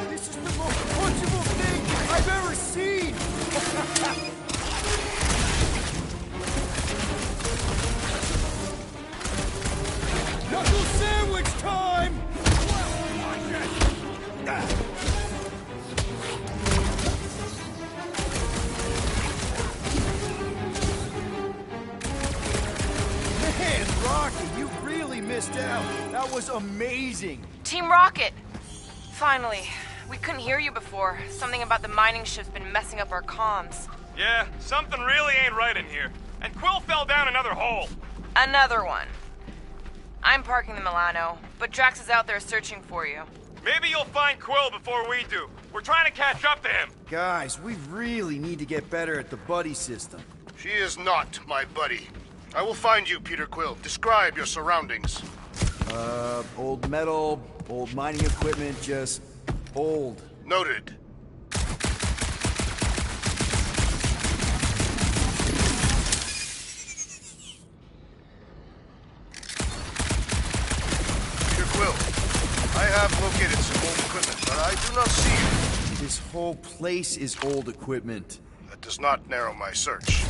This is the most punchable thing I've ever seen! Knuckle sandwich time! Man, Rocky, you really missed out. That was amazing. Team Rocket! Finally. We couldn't hear you before. Something about the mining ship's been messing up our comms. Yeah, something really ain't right in here. And Quill fell down another hole. Another one. I'm parking the Milano, but Drax is out there searching for you. Maybe you'll find Quill before we do. We're trying to catch up to him. Guys, we really need to get better at the buddy system. She is not my buddy. I will find you, Peter Quill. Describe your surroundings. Old metal, old mining equipment, just old. Noted. Peter Quill, I have located some old equipment, but I do not see you. This whole place is old equipment. That does not narrow my search.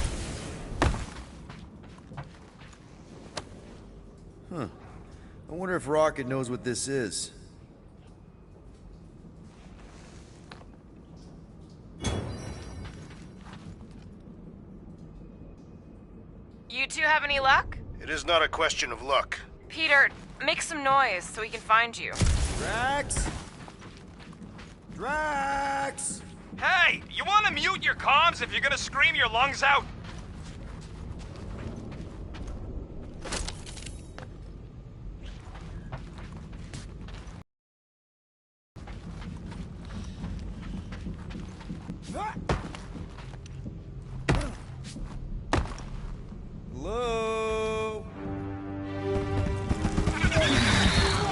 Huh. I wonder if Rocket knows what this is. You two have any luck? It is not a question of luck. Peter, make some noise so we can find you. Drax? Drax! Hey, you want to mute your comms if you're gonna scream your lungs out? Hello?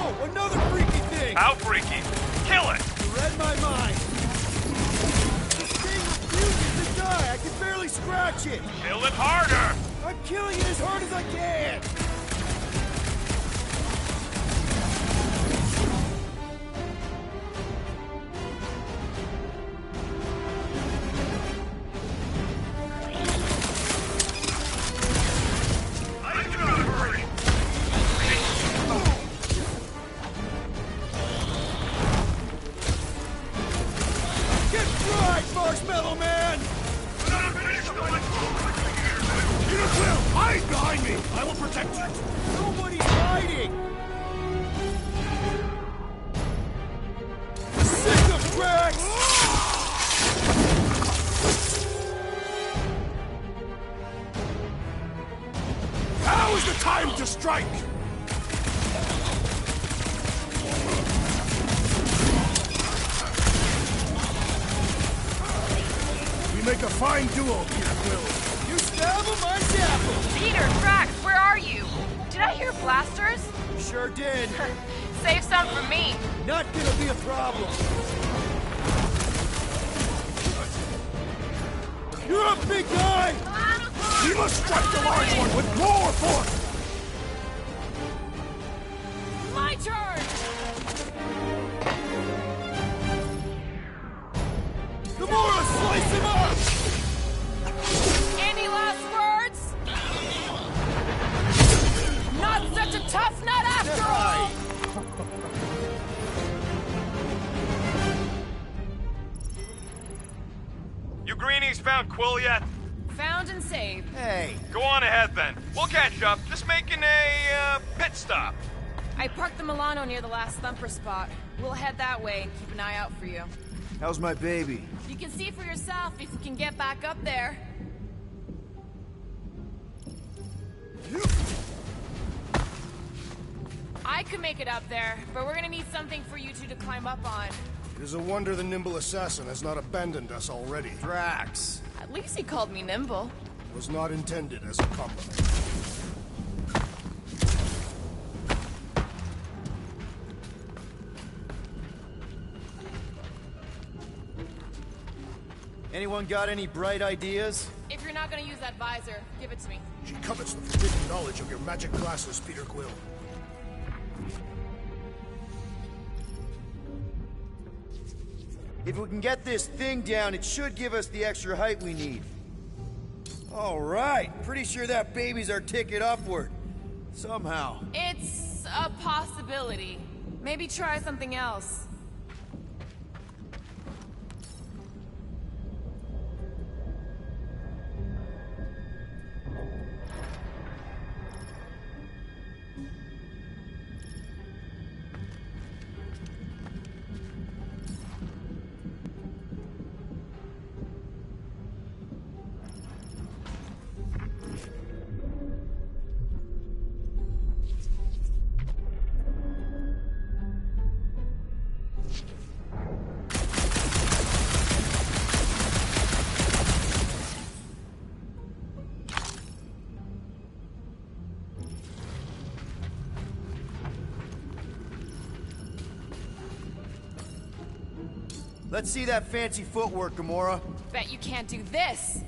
Oh, another freaky thing! How freaky? Kill it! You read my mind. This thing refuses to die. I can barely scratch it. Kill it harder! I'm killing it as hard as I can. Get fried, Marshmallow Man! Peter Quill, hide behind me! I will protect you! Nobody's hiding! Sick of Drax! Now is the time to strike! We make a fine duo, Peter Quill. You stab him, I stab him! Peter, Drax, where are you? Did I hear blasters? Sure did. Save some for me. Not gonna be a problem. You're up, big guy! We must strike the large one with more force! My turn! Gamora, slice him up! Any last words? Not such a tough nut after all! You greenies found Quill yet? Found and saved. Hey, Go on ahead then. We'll catch up. Just making a, pit stop. I parked the Milano near the last thumper spot. We'll head that way and keep an eye out for you. how's my baby? You can see for yourself if you can get back up there. I could make it up there, but we're gonna need something for you two to climb up on. It is a wonder the nimble assassin has not abandoned us already. Drax. At least he called me nimble. It was not intended as a compliment. Anyone got any bright ideas? If you're not gonna use that visor, give it to me. She covets the forbidden knowledge of your magic glasses, Peter Quill. If we can get this thing down, it should give us the extra height we need. All right, pretty sure that baby's our ticket upward. Somehow. It's a possibility. Maybe try something else. Let's see that fancy footwork, Gamora. Bet you can't do this.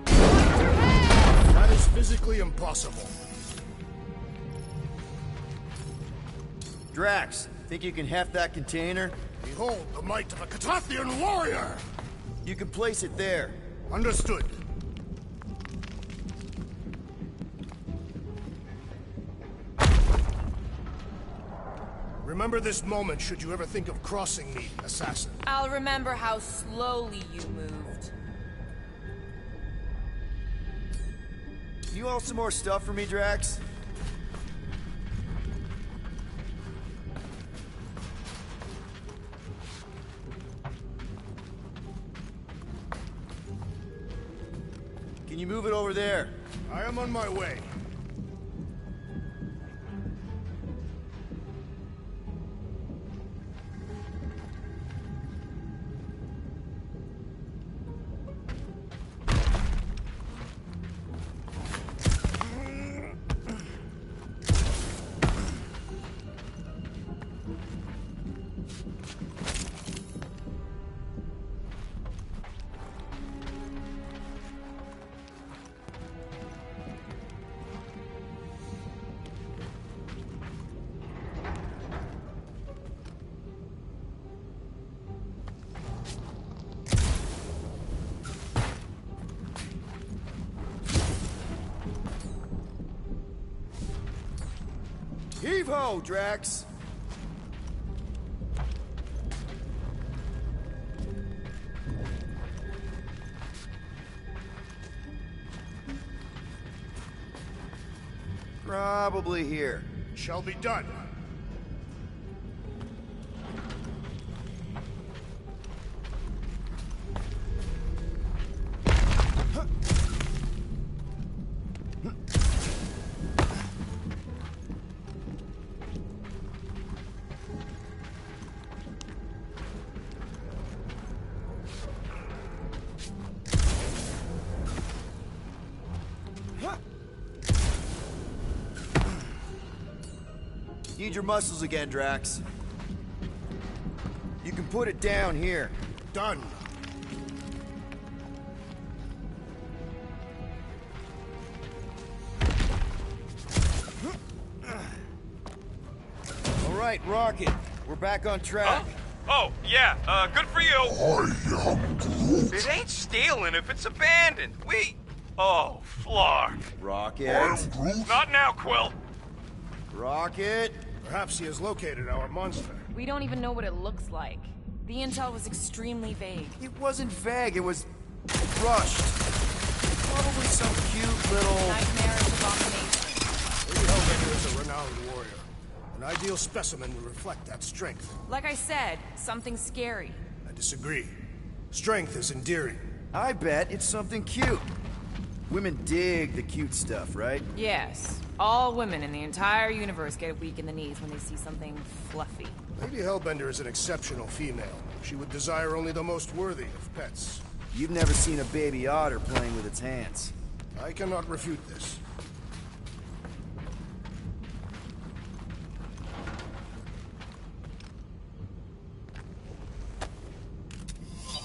That is physically impossible. Drax, think you can heft that container? Behold the might of a Catathian warrior! You can place it there. Understood. Remember this moment should you ever think of crossing me, assassin. I'll remember how slowly you moved. You haul some more stuff for me, Drax? Can you move it over there? I am on my way. Heave-ho, Drax! Probably here. Shall be done. Need your muscles again, Drax. You can put it down here. Done. All right, Rocket. We're back on track. Oh, yeah, good for you. I am Groot. It ain't stealing if it's abandoned. Oh, Flark. Rocket. I am Groot. Not now, Quill. Rocket. Perhaps he has located our monster. We don't even know what it looks like. The intel was extremely vague. It wasn't vague, it was rushed. Probably some cute little... Nightmarish abomination. Lady Hellbender is a renowned warrior. An ideal specimen would reflect that strength. Like I said, something scary. I disagree. Strength is endearing. I bet it's something cute. Women dig the cute stuff, right? Yes. All women in the entire universe get weak in the knees when they see something fluffy. Lady Hellbender is an exceptional female. She would desire only the most worthy of pets. You've never seen a baby otter playing with its hands. I cannot refute this.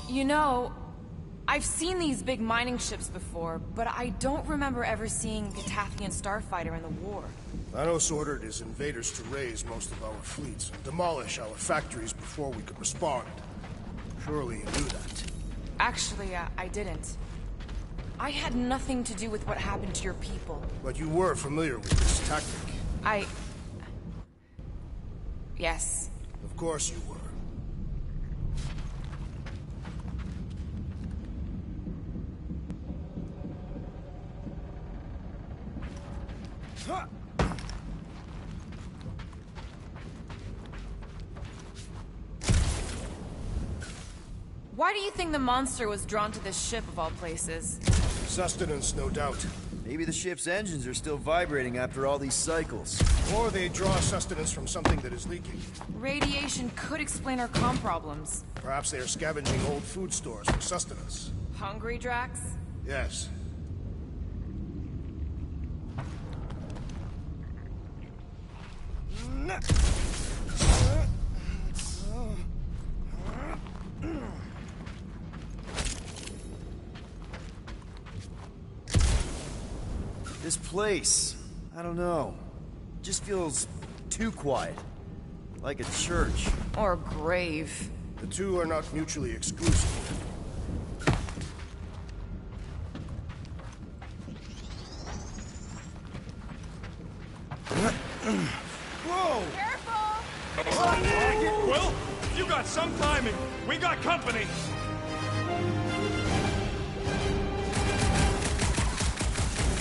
You know, I've seen these big mining ships before, but I don't remember ever seeing a Catathian starfighter in the war. Thanos ordered his invaders to raise most of our fleets and demolish our factories before we could respond. Surely you knew that. Actually, I didn't. I had nothing to do with what happened to your people. But you were familiar with this tactic. Yes. Of course you were. Why do you think the monster was drawn to this ship of all places? Sustenance, no doubt. Maybe the ship's engines are still vibrating after all these cycles. Or they draw sustenance from something that is leaking. Radiation could explain our comm problems. Perhaps they are scavenging old food stores for sustenance. Hungry, Drax? Yes. This place, I don't know, just feels too quiet. Like a church. Or a grave. The two are not mutually exclusive. Whoa! Careful! Quill, you got some timing. We got company.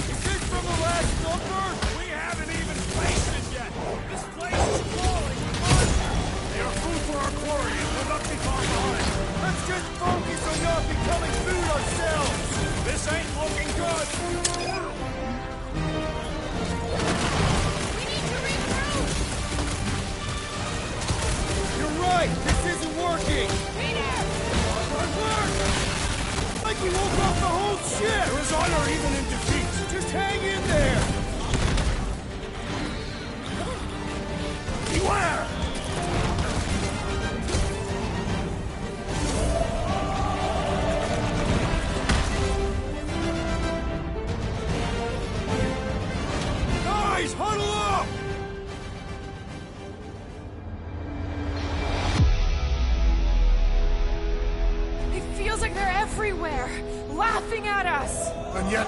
Is this from the last number? We haven't even faced it yet. This place is falling. They are food for our quarry and will not be far behind. Let's just focus on not becoming food ourselves. This ain't looking good. We need to regroup! You're right. This isn't working. Peter! Like we woke up the whole ship! There is honor even in defeat! Just hang in there! Beware! Guys, huddle up! It feels like they're everywhere, laughing at us! And yet,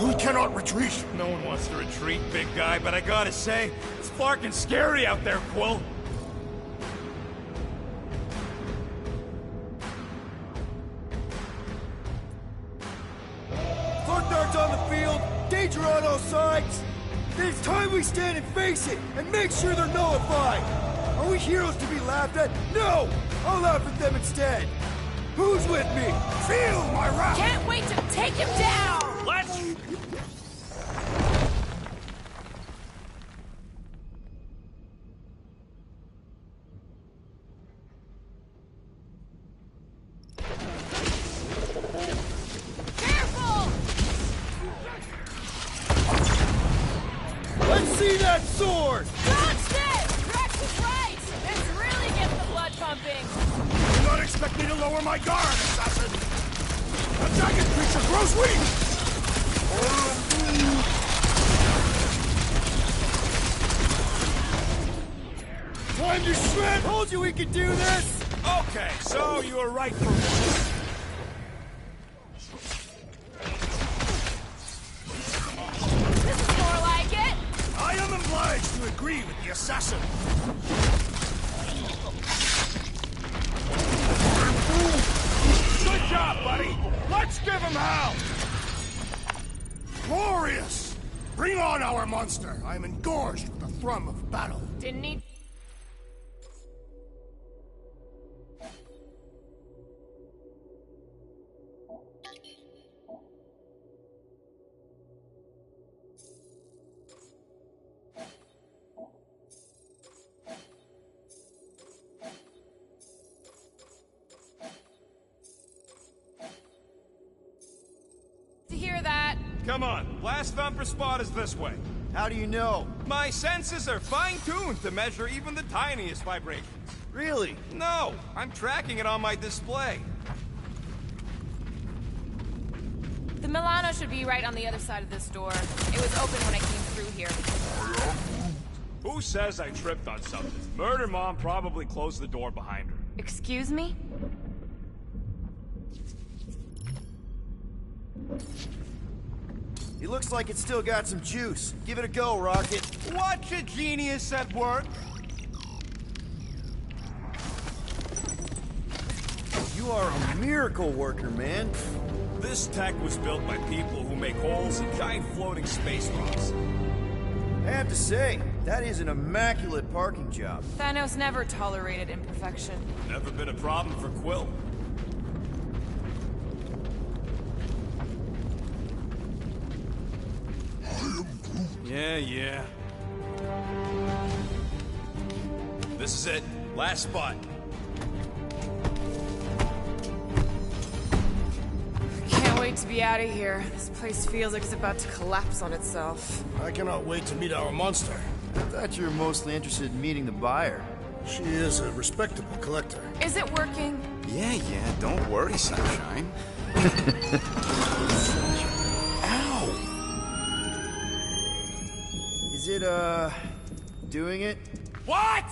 we cannot retreat. No one wants to retreat, big guy, but I gotta say, it's fucking scary out there, Quill. Foot darts on the field, danger on all sides. Then it's time we stand and face it, and make sure they're nullified. Are we heroes to be laughed at? No! I'll laugh at them instead. Who's with me? Feel my wrath! Can't wait to take him down! Let's... Careful! Let's see that sword! Dodged it! Rex is right! It's really getting the blood pumping! Do not expect me to lower my guard, assassin! The dragon creature grows weak! Time to shred! Told you we could do this! Okay, so you were right for once. This is more like it! I am obliged to agree with the assassin. Good job, buddy! Let's give him hell! Glorious! Bring on our monster! I am engorged with the thrum of battle. Didn't need... to hear that. Come on, last thumper spot is this way. How do you know? My senses are fine-tuned to measure even the tiniest vibrations. Really? No, I'm tracking it on my display. The Milano should be right on the other side of this door. It was open when I came through here. Who says I tripped on something? Murder Mom probably closed the door behind her. Excuse me? It looks like it's still got some juice. Give it a go, Rocket. Watch a genius at work. You are a miracle worker, man. This tech was built by people who make holes in giant floating space rocks. I have to say, that is an immaculate parking job. Thanos never tolerated imperfection. Never been a problem for Quill. Yeah. This is it. Last spot. Can't wait to be out of here. This place feels like it's about to collapse on itself. I cannot wait to meet our monster. I thought you were mostly interested in meeting the buyer. She is a respectable collector. Is it working? Yeah, don't worry, Sunshine. Ow! Is it, doing it? What?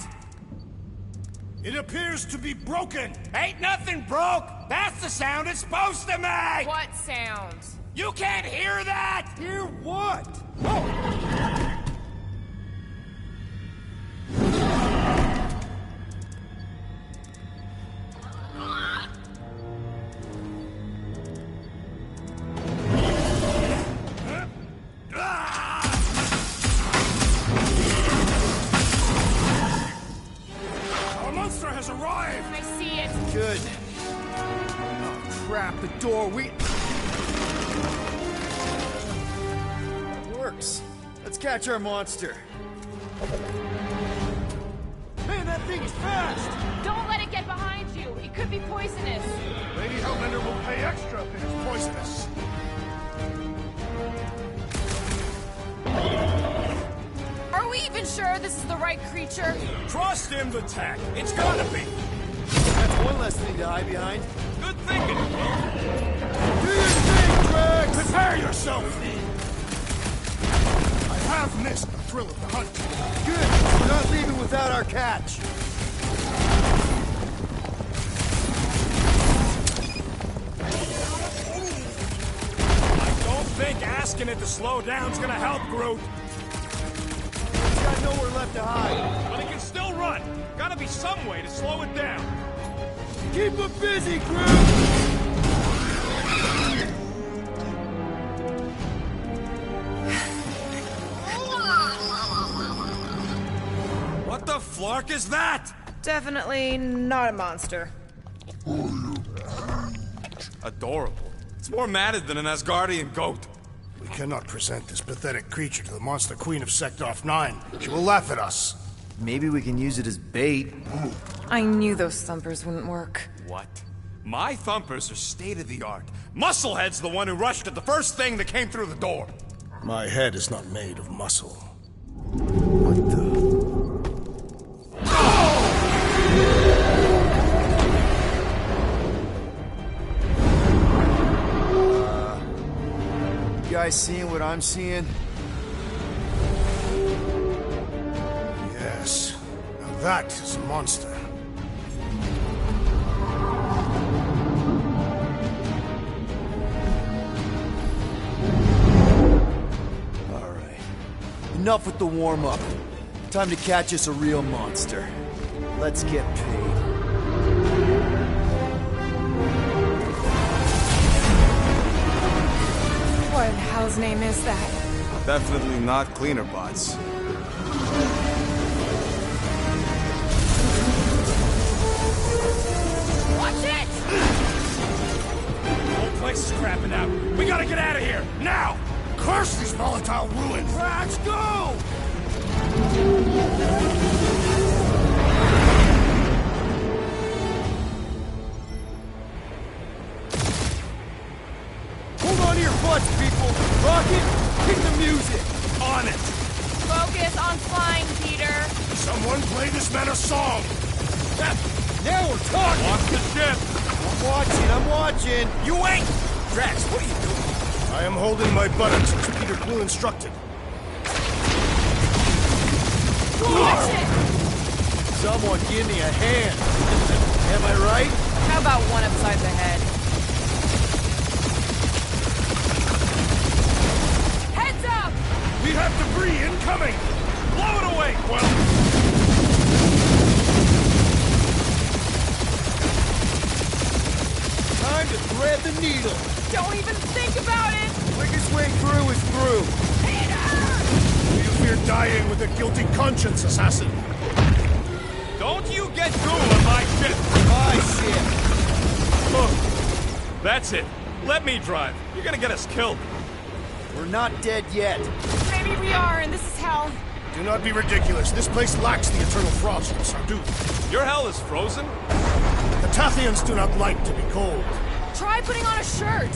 It appears to be broken. Ain't nothing broke. That's the sound it's supposed to make. What sound? You can't hear that. Hear what? works. Let's catch our monster. Man, that thing is fast! Don't let it get behind you. It could be poisonous. Lady Hellbender will pay extra if it's poisonous. Are we even sure this is the right creature? Trust him to attack. It's gotta be. That's one less thing to hide behind. Good thinking. Do your thing, Drax! Prepare yourself! I have missed the thrill of the hunt. Good. We're not leaving without our catch. I don't think asking it to slow down's gonna help, Groot. It's got nowhere left to hide. But it can still run. Gotta be some way to slow it down. Keep him busy, Groot! What the flark is that? Definitely not a monster. Adorable. It's more matted than an Asgardian goat. We cannot present this pathetic creature to the Monster Queen of Sector 9. She will laugh at us. Maybe we can use it as bait. I knew those thumpers wouldn't work. What? My thumpers are state-of-the-art. Musclehead's the one who rushed at the first thing that came through the door. My head is not made of muscle. What the... You guys seeing what I'm seeing? Yes. Now that is a monster. Alright. Enough with the warm-up. Time to catch us a real monster. Let's get paid. What in hell's name is that? Definitely not cleaner bots. Watch it! The whole place is crapping out. We gotta get out of here, now! Curse these volatile ruins! Let's go! Hold on to your butts, people! Rocket, hit the music! On it! Focus on flying, Peter. Someone play this man a song! Now we're talking! Watch the ship! I'm watching! You ain't! Drax, what are you doing? I am holding my buttocks as Peter Quill instructed. Watch it! Someone give me a hand! Am I right? How about one upside the head? Heads up! We have debris incoming! Blow it away, Quill! Time to thread the needle! Don't even think about it! Quickest way through is through! Do you fear dying with a guilty conscience, assassin? Don't you get goo on my ship! My shit! Look, that's it. Let me drive. You're gonna get us killed. We're not dead yet. Maybe we are, and this is hell. Do not be ridiculous. This place lacks the eternal frost of Sardu. Your hell is frozen? The Tathians do not like to be cold. Try putting on a shirt.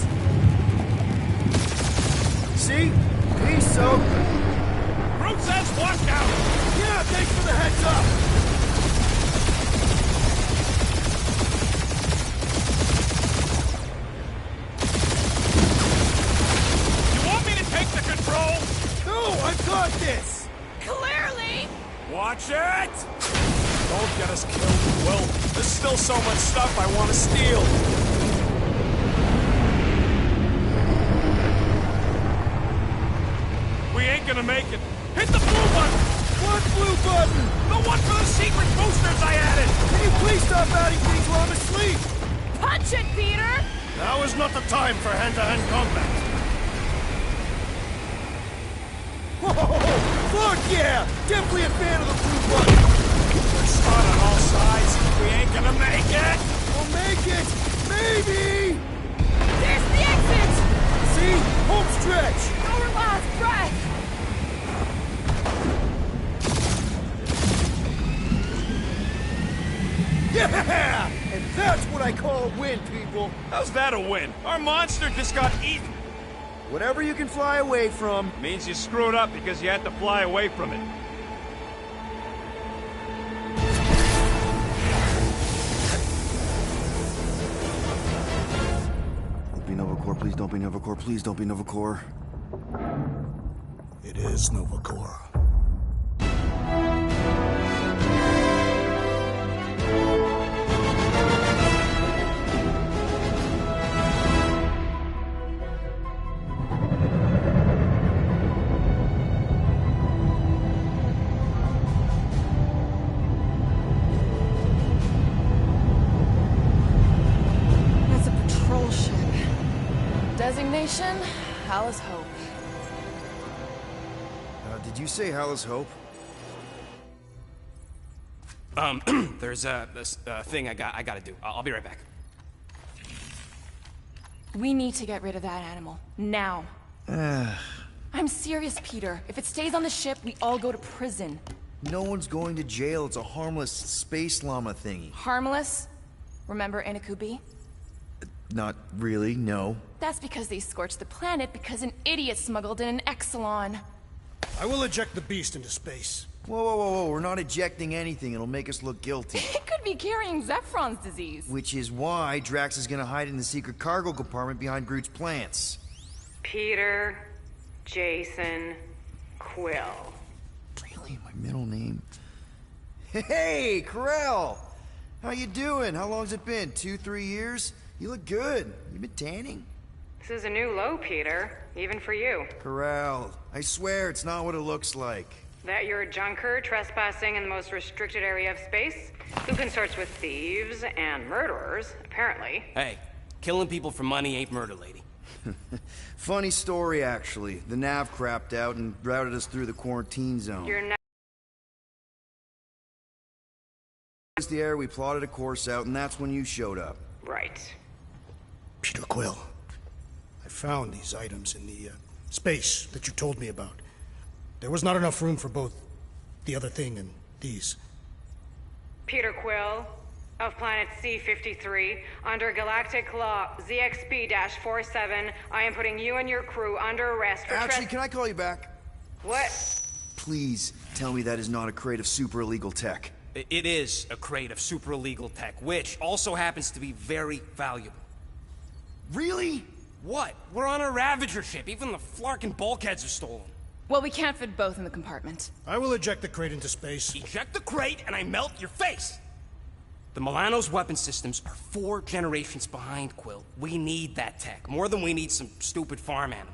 See? He's so... Groot says watch out! Yeah, thanks for the heads up! You want me to take the control? No, I've got this! Clearly! Watch it! Don't get us killed, Will. There's still so much stuff I want to steal. We ain't gonna make it. Hit the blue button! What blue button? The one for the secret boosters I added! Can you please stop adding things while I'm asleep? Punch it, Peter! Now is not the time for hand-to-hand combat. Whoa! Fuck yeah! Definitely a fan of the blue button! We're shot on all sides. We ain't gonna make it! We'll make it! Maybe! There's the exit! See? Home stretch! Our last breath! I call a win, people. How's that a win? Our monster just got eaten. Whatever you can fly away from. Means you screwed up because you had to fly away from it. Don't be Novacore, please don't be Novacore, please don't be Novacore. It is Novacore. That's a patrol ship. Designation, Alice Hope. Did you say Hallis Hope? There's this thing I gotta do. I'll be right back. We need to get rid of that animal. Now. I'm serious, Peter. If it stays on the ship, we all go to prison. No one's going to jail. It's a harmless space llama thingy. Harmless? Remember Inakubi? Not really, no. That's because they scorched the planet because an idiot smuggled in an Exelon. I will eject the beast into space. Whoa, whoa, whoa, whoa. We're not ejecting anything. It'll make us look guilty. It could be carrying Zephron's disease. Which is why Drax is gonna hide in the secret cargo compartment behind Groot's plants. Peter, Jason, Quill. Really? My middle name? Hey, Corell! How you doing? How long's it been? 2-3 years? You look good. You been tanning? This is a new low, Peter. Even for you. Corral, I swear it's not what it looks like. That you're a junker trespassing in the most restricted area of space? Who consorts with thieves and murderers, apparently. Hey, killing people for money ain't murder, lady. Funny story, actually. The nav crapped out and routed us through the quarantine zone. You're not. The air, we plotted a course out, and that's when you showed up. Right. Peter Quill. I found these items in the space that you told me about. There was not enough room for both the other thing and these. Peter Quill, of planet C-53, under galactic law ZXP-47, I am putting you and your crew under arrest for Actually, can I call you back? What? Please tell me that is not a crate of super illegal tech. It is a crate of super illegal tech, which also happens to be very valuable. Really? What? We're on a Ravager ship. Even the Flarkin bulkheads are stolen. Well, we can't fit both in the compartment. I will eject the crate into space. Eject the crate and I melt your face! The Milano's weapon systems are 4 generations behind, Quill. We need that tech, more than we need some stupid farm animal.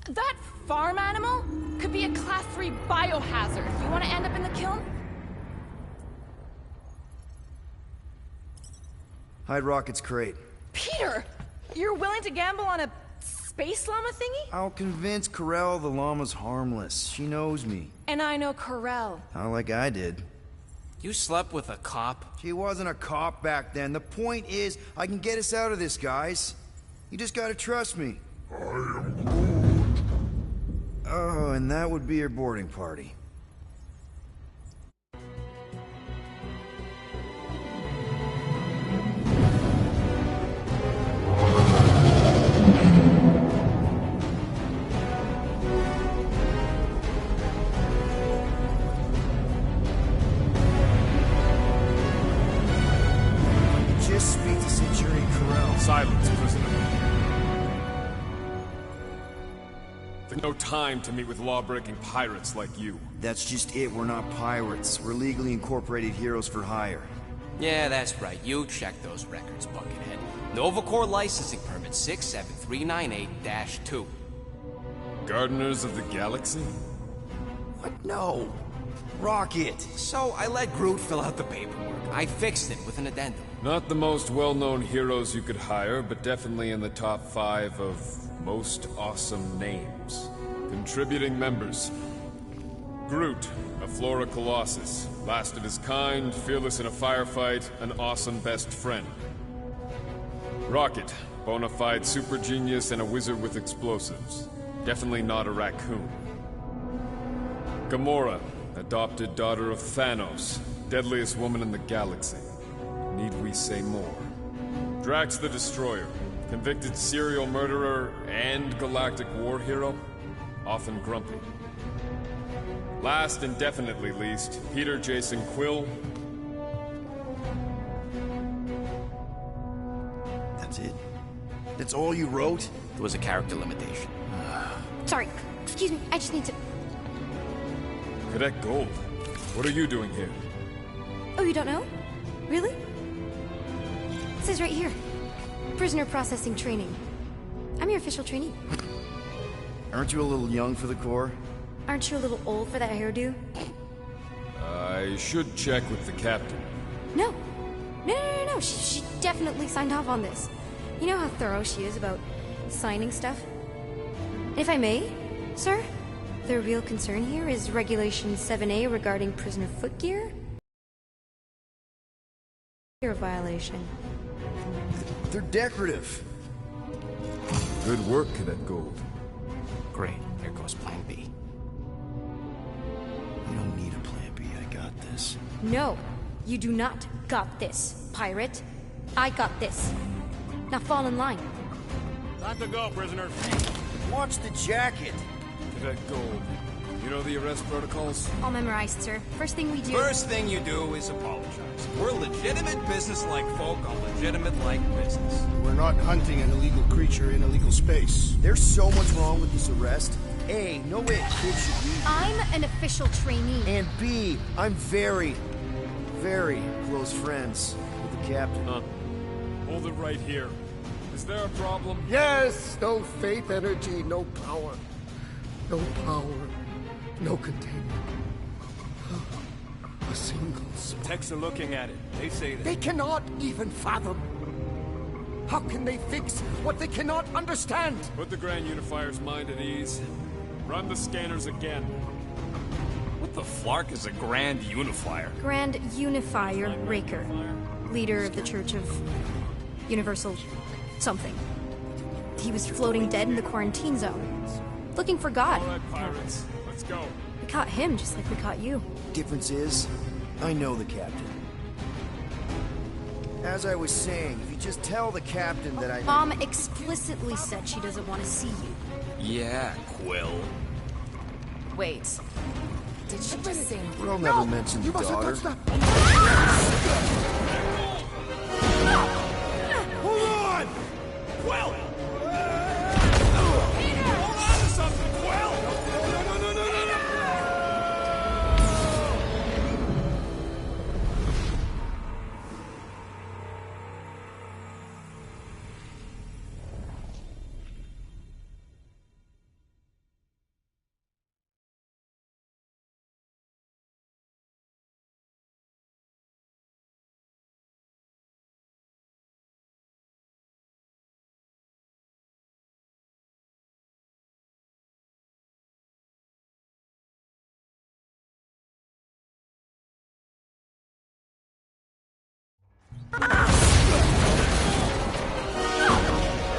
That farm animal could be a Class 3 biohazard. You want to end up in the kiln? Hide Rocket's crate. Peter! You're willing to gamble on a space llama thingy? I'll convince Corell the llama's harmless. She knows me. And I know Corell. Not like I did. You slept with a cop? She wasn't a cop back then. The point is, I can get us out of this, guys. You just gotta trust me. I am Groot. Oh, and that would be your boarding party. Just speak to Centurion Corell. Silence, prisoner. There's no time to meet with law-breaking pirates like you. That's just it. We're not pirates. We're legally incorporated heroes for hire. Yeah, that's right. You check those records, Buckethead. Novacore licensing permit 67398-2. Gardeners of the Galaxy? What? No. Rocket. So I let Groot fill out the paperwork. I fixed it with an addendum. Not the most well-known heroes you could hire, but definitely in the top 5 of most awesome names. Contributing members. Groot, a Flora Colossus. Last of his kind, fearless in a firefight, an awesome best friend. Rocket, bona fide super genius and a wizard with explosives. Definitely not a raccoon. Gamora, adopted daughter of Thanos, deadliest woman in the galaxy. Need we say more? Drax the Destroyer, convicted serial murderer and galactic war hero, often grumpy. Last and definitely least, Peter Jason Quill. That's it? That's all you wrote? There was a character limitation. Sorry, excuse me, I just need to... Cadet Gold, what are you doing here? Oh, you don't know? Really? It says right here. Prisoner processing training. I'm your official trainee. Aren't you a little young for the Corps? Aren't you a little old for that hairdo? I should check with the captain. No. No. She definitely signed off on this. You know how thorough she is about signing stuff? And if I may, sir, the real concern here is Regulation 7A regarding prisoner footgear. A violation. They're decorative. Good work, Cadet Gold. Great, there goes Plan B. You don't need a plan B, I got this. No, you do not got this, pirate. I got this. Now fall in line. Time to go, prisoner. Watch the jacket. Cadet Gold, you know the arrest protocols? All memorized, sir. First thing we do... First thing you do is apologize. We're legitimate business-like folk on legitimate-like business. We're not hunting an illegal creature in illegal space. There's so much wrong with this arrest. A, no way a kid should be here. I'm an official trainee. And B, I'm very, very close friends with the captain. Hold it right here. Is there a problem? Yes! No faith energy, no power. No power, no containment. A single spark. Techs are looking at it. They say that. They cannot even fathom. How can they fix what they cannot understand? Put the Grand Unifier's mind at ease. Run the scanners again. What the flark is a Grand Unifier? Grand Unifier Raker. Leader of the Church of Universal something. He was floating dead in the quarantine zone. Looking for God. All right, pirates. Let's go. We caught him just like we caught you. Difference is, I know the captain. As I was saying, if you just tell the captain that I... Mom explicitly said she doesn't want to see you. Yeah, Quill. Wait. Did she just say... Quill never mentioned You the mustn't daughter. touch that! Hold on! Quill! Hold on to something, Quill!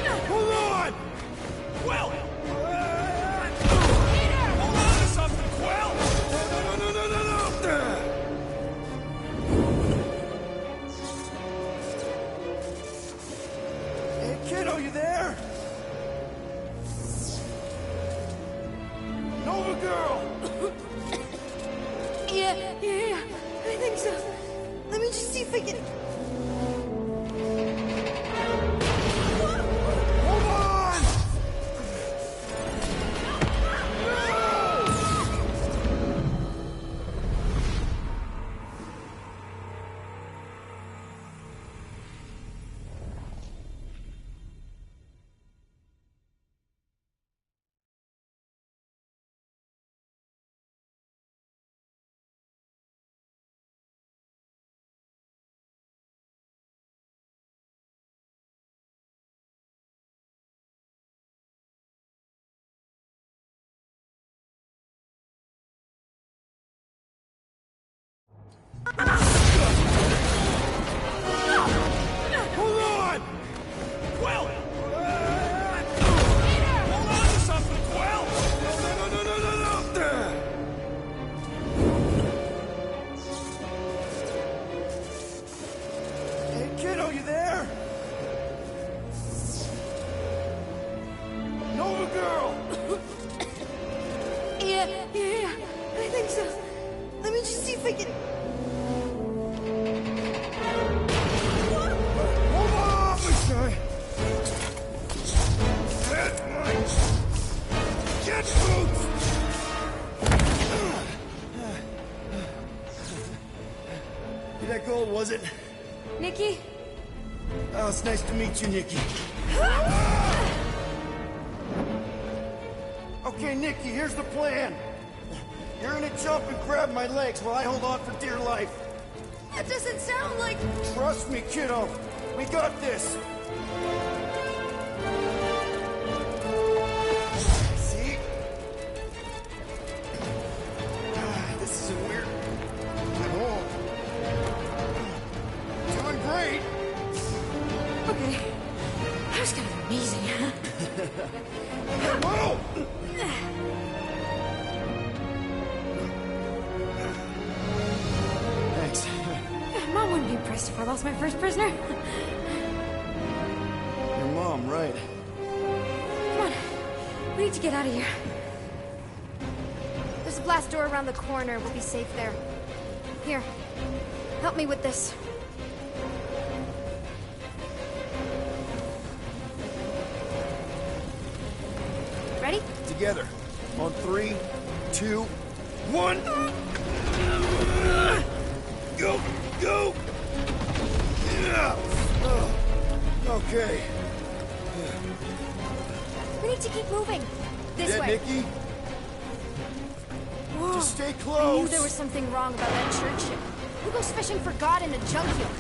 No! Hold on! Quill! Hold on to something, Quill! No! Hey, kiddo, you there? Nova girl! Yeah. I think so. Let me just see if I can... Yeah. I think so. Let me just see if I can. Hold on, my guy. That's mine. Get boots! You that gold, was it? Nikki? Oh, it's nice to meet you, Nikki. Okay, Nikki, here's the plan. You're gonna jump and grab my legs while I hold on for dear life. That doesn't sound like... Trust me, kiddo. We got this. See? This isn't weird. I'm home. Doing great. Okay. That was kind of amazing. Whoa! Thanks. Mom wouldn't be impressed if I lost my first prisoner. Your mom, right? Come on. We need to get out of here. There's a blast door around the corner. We'll be safe there. Here. Help me with this. Ready? Together. On 3, 2, 1. Go! Go! Yeah. Okay. We need to keep moving. This Yeah, way. Nikki? Whoa. Just stay I close. knew there was something wrong about that church ship. Who goes fishing for God in a junkyard?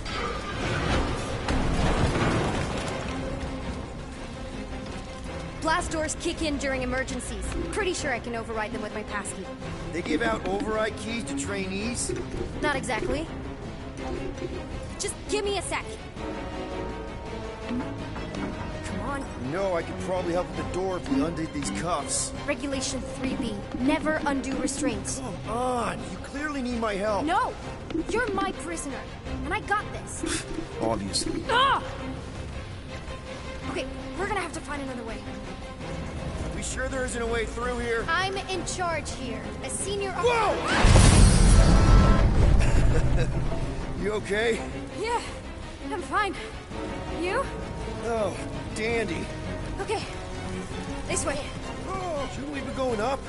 Blast doors kick in during emergencies. Pretty sure I can override them with my passkey. They give out override keys to trainees? Not exactly. Just give me a sec. Come on. No, I could probably help with the door if we undid these cuffs. Regulation 3B. Never undo restraints. Come on, you clearly need my help. No! You're my prisoner, and I got this. Obviously. Ah! Okay, we're gonna have to find another way. Are we sure there isn't a way through here? I'm in charge here. A senior Whoa! You okay? Yeah, I'm fine. You? Oh, dandy. Okay, this way. Oh, shouldn't we be going up?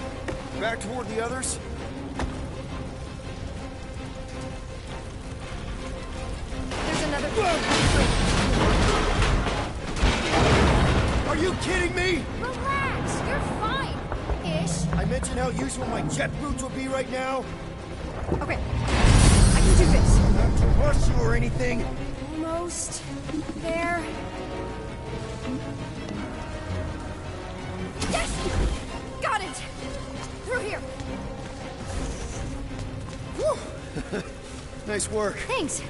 Back toward the others? There's another... Are you kidding me? Relax, you're fine. Ish. I mentioned how useful my jet boots will be right now. Okay, I can do this. Not to rush you or anything. Almost there. Yes! Got it! Through here. Whew. Nice work. Thanks.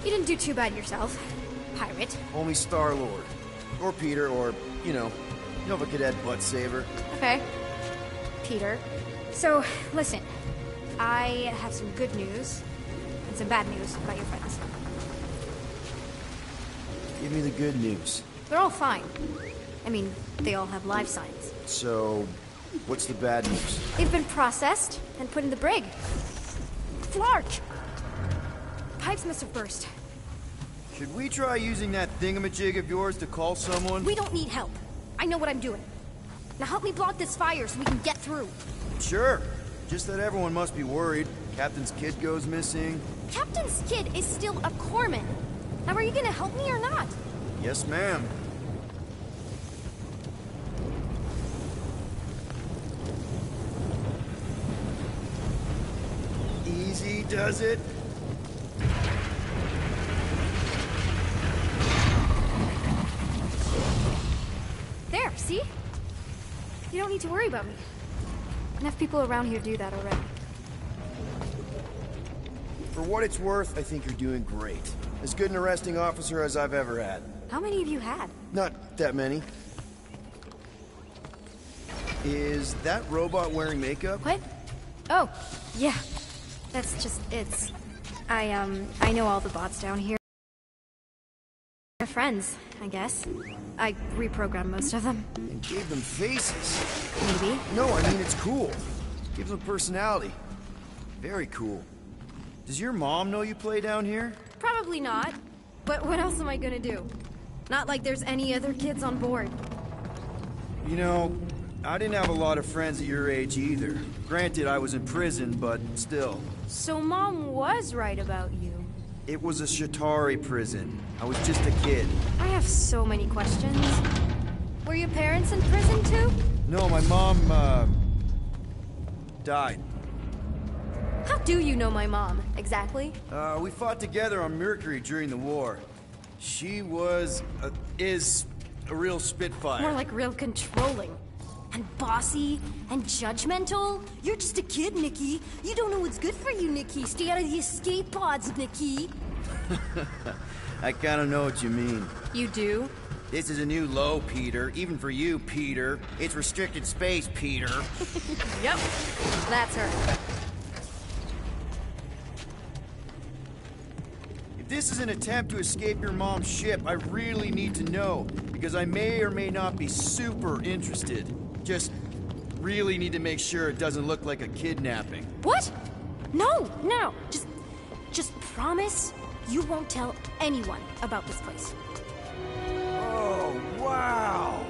You didn't do too bad yourself, pirate. Only Star-Lord. Or Peter, or, Nova Cadet Butt Saver. Okay. Peter. So, listen. I have some good news and some bad news about your friends. Give me the good news. They're all fine. I mean, they all have life signs. So, what's the bad news? They've been processed and put in the brig. Flark! Pipes must have burst. Should we try using that thingamajig of yours to call someone? We don't need help. I know what I'm doing. Now help me block this fire so we can get through. Sure. Just that everyone must be worried. Captain's kid goes missing. Captain's kid is still a corpsman. Now are you gonna help me or not? Yes, ma'am. Easy does it. There, see? You don't need to worry about me. Enough people around here do that already. For what it's worth, I think you're doing great. As good an arresting officer as I've ever had. How many have you had? Not that many. Is that robot wearing makeup? What? Oh, yeah. That's just, I know all the bots down here. They're friends, I guess. I reprogrammed most of them. And gave them faces. Maybe. No, I mean it's cool. Gives him personality. Very cool. Does your mom know you play down here? Probably not. But what else am I gonna do? Not like there's any other kids on board. You know, I didn't have a lot of friends at your age either. Granted, I was in prison, but still. So Mom was right about you. It was a Shatari prison. I was just a kid. I have so many questions. Were your parents in prison too? No, my mom, died. How do you know my mom, exactly? We fought together on Mercury during the war. She is a real spitfire. More like real controlling. And bossy and judgmental. You're just a kid, Nikki. You don't know what's good for you, Nikki. Stay out of the escape pods, Nikki. I kinda know what you mean. You do? This is a new low, Peter. Even for you, Peter. It's restricted space, Peter. Yep. That's her. If this is an attempt to escape your mom's ship, I really need to know, because I may or may not be super interested. Just really need to make sure it doesn't look like a kidnapping. What? No, no. Just promise you won't tell anyone about this place. Oh, wow.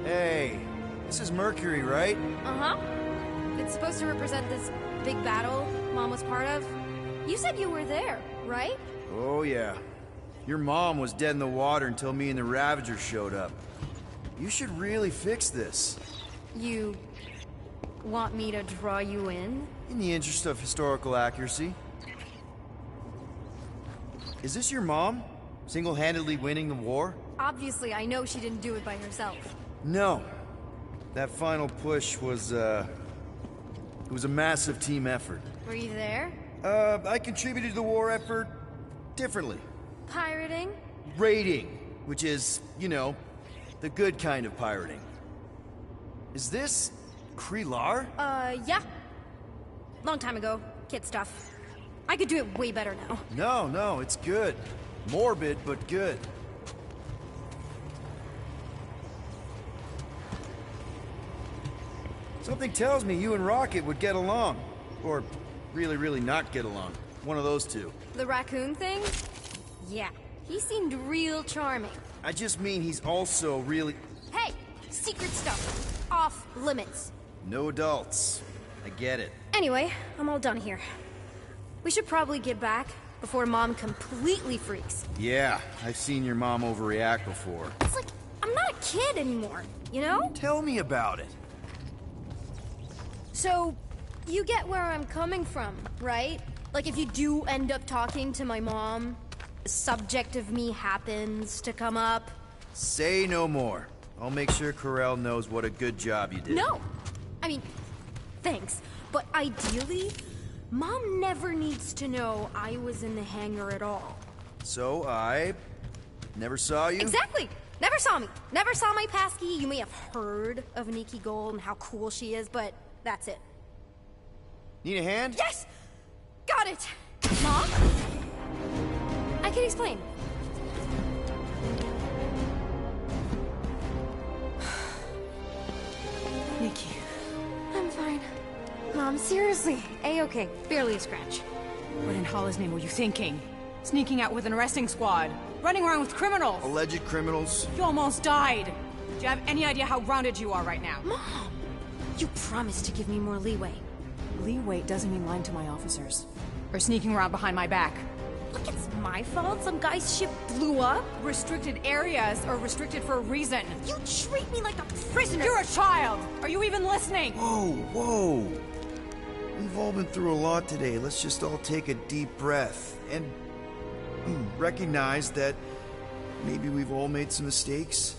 Hey, this is Mercury, right? Uh-huh. It's supposed to represent this big battle Mom was part of. You said you were there, right? Oh, yeah. Your mom was dead in the water until me and the Ravagers showed up. You should really fix this. You want me to draw you in? In the interest of historical accuracy. Is this your mom? Single-handedly winning the war? Obviously, I know she didn't do it by herself. No. That final push was, it was a massive team effort. Were you there? I contributed to the war effort differently. Pirating? Raiding, which is, you know, the good kind of pirating. Is this Krelar? Yeah. Long time ago. Kid stuff. I could do it way better now. No, it's good. Morbid, but good. Something tells me you and Rocket would get along. Or really, really not get along. One of those two. The raccoon thing? Yeah. He seemed real charming. I just mean he's also really... Hey! Secret stuff. Off limits. No adults. I get it. Anyway, I'm all done here. We should probably get back before Mom completely freaks. Yeah, I've seen your mom overreact before. It's like, I'm not a kid anymore, you know? Tell me about it. So, you get where I'm coming from, right? Like if you do end up talking to my mom, the subject of me happens to come up. Say no more. I'll make sure Corell knows what a good job you did. No! I mean, thanks. But ideally, Mom never needs to know I was in the hangar at all. So I never saw you? Exactly! Never saw me. Never saw my passkey. You may have heard of Nikki Gold and how cool she is, but that's it. Need a hand? Yes! Got it! Mom? I can explain. Nikki. I'm fine. Mom, seriously. A-okay. Barely a scratch. What in Hollow's name were you thinking? Sneaking out with an arresting squad? Running around with criminals? Alleged criminals? You almost died. Do you have any idea how grounded you are right now? Mom! You promised to give me more leeway. Leeway doesn't mean lying to my officers. Or sneaking around behind my back. Look, it's my fault some guy's ship blew up. Restricted areas are restricted for a reason. You treat me like a prisoner. You're a child! Are you even listening? Whoa. We've all been through a lot today. Let's just all take a deep breath and recognize that maybe we've all made some mistakes.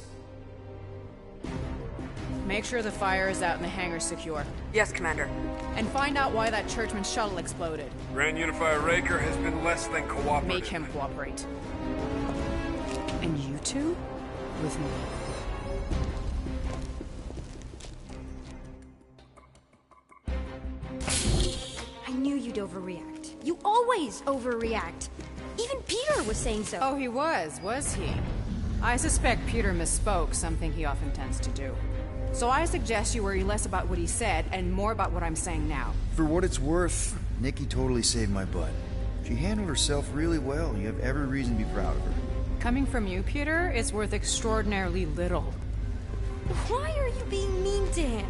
Make sure the fire is out and the hangar's secure. Yes, Commander. And find out why that churchman's shuttle exploded. Grand Unifier Raker has been less than cooperative. Make him cooperate. And you two? With me. I knew you'd overreact. You always overreact. Even Peter was saying so. Oh, he was he? I suspect Peter misspoke, something he often tends to do. So I suggest you worry less about what he said and more about what I'm saying now. For what it's worth, Nikki totally saved my butt. She handled herself really well. You have every reason to be proud of her. Coming from you, Peter, it's worth extraordinarily little. Why are you being mean to him?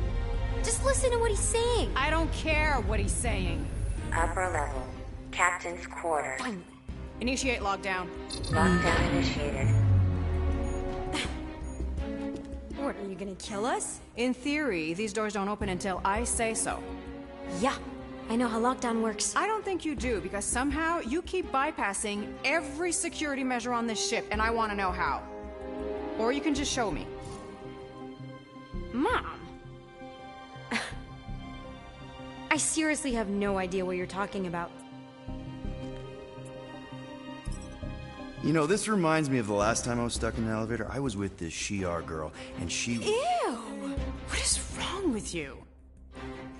Just listen to what he's saying. I don't care what he's saying. Upper level. Captain's quarters. Finally. Initiate lockdown. Lockdown initiated. What, are you gonna kill us? In theory, these doors don't open until I say so. Yeah, I know how lockdown works. I don't think you do, because somehow you keep bypassing every security measure on this ship, and I want to know how. Or you can just show me. Mom! I seriously have no idea what you're talking about. You know, this reminds me of the last time I was stuck in an elevator. I was with this Shi'ar girl, and she... Ew! What is wrong with you?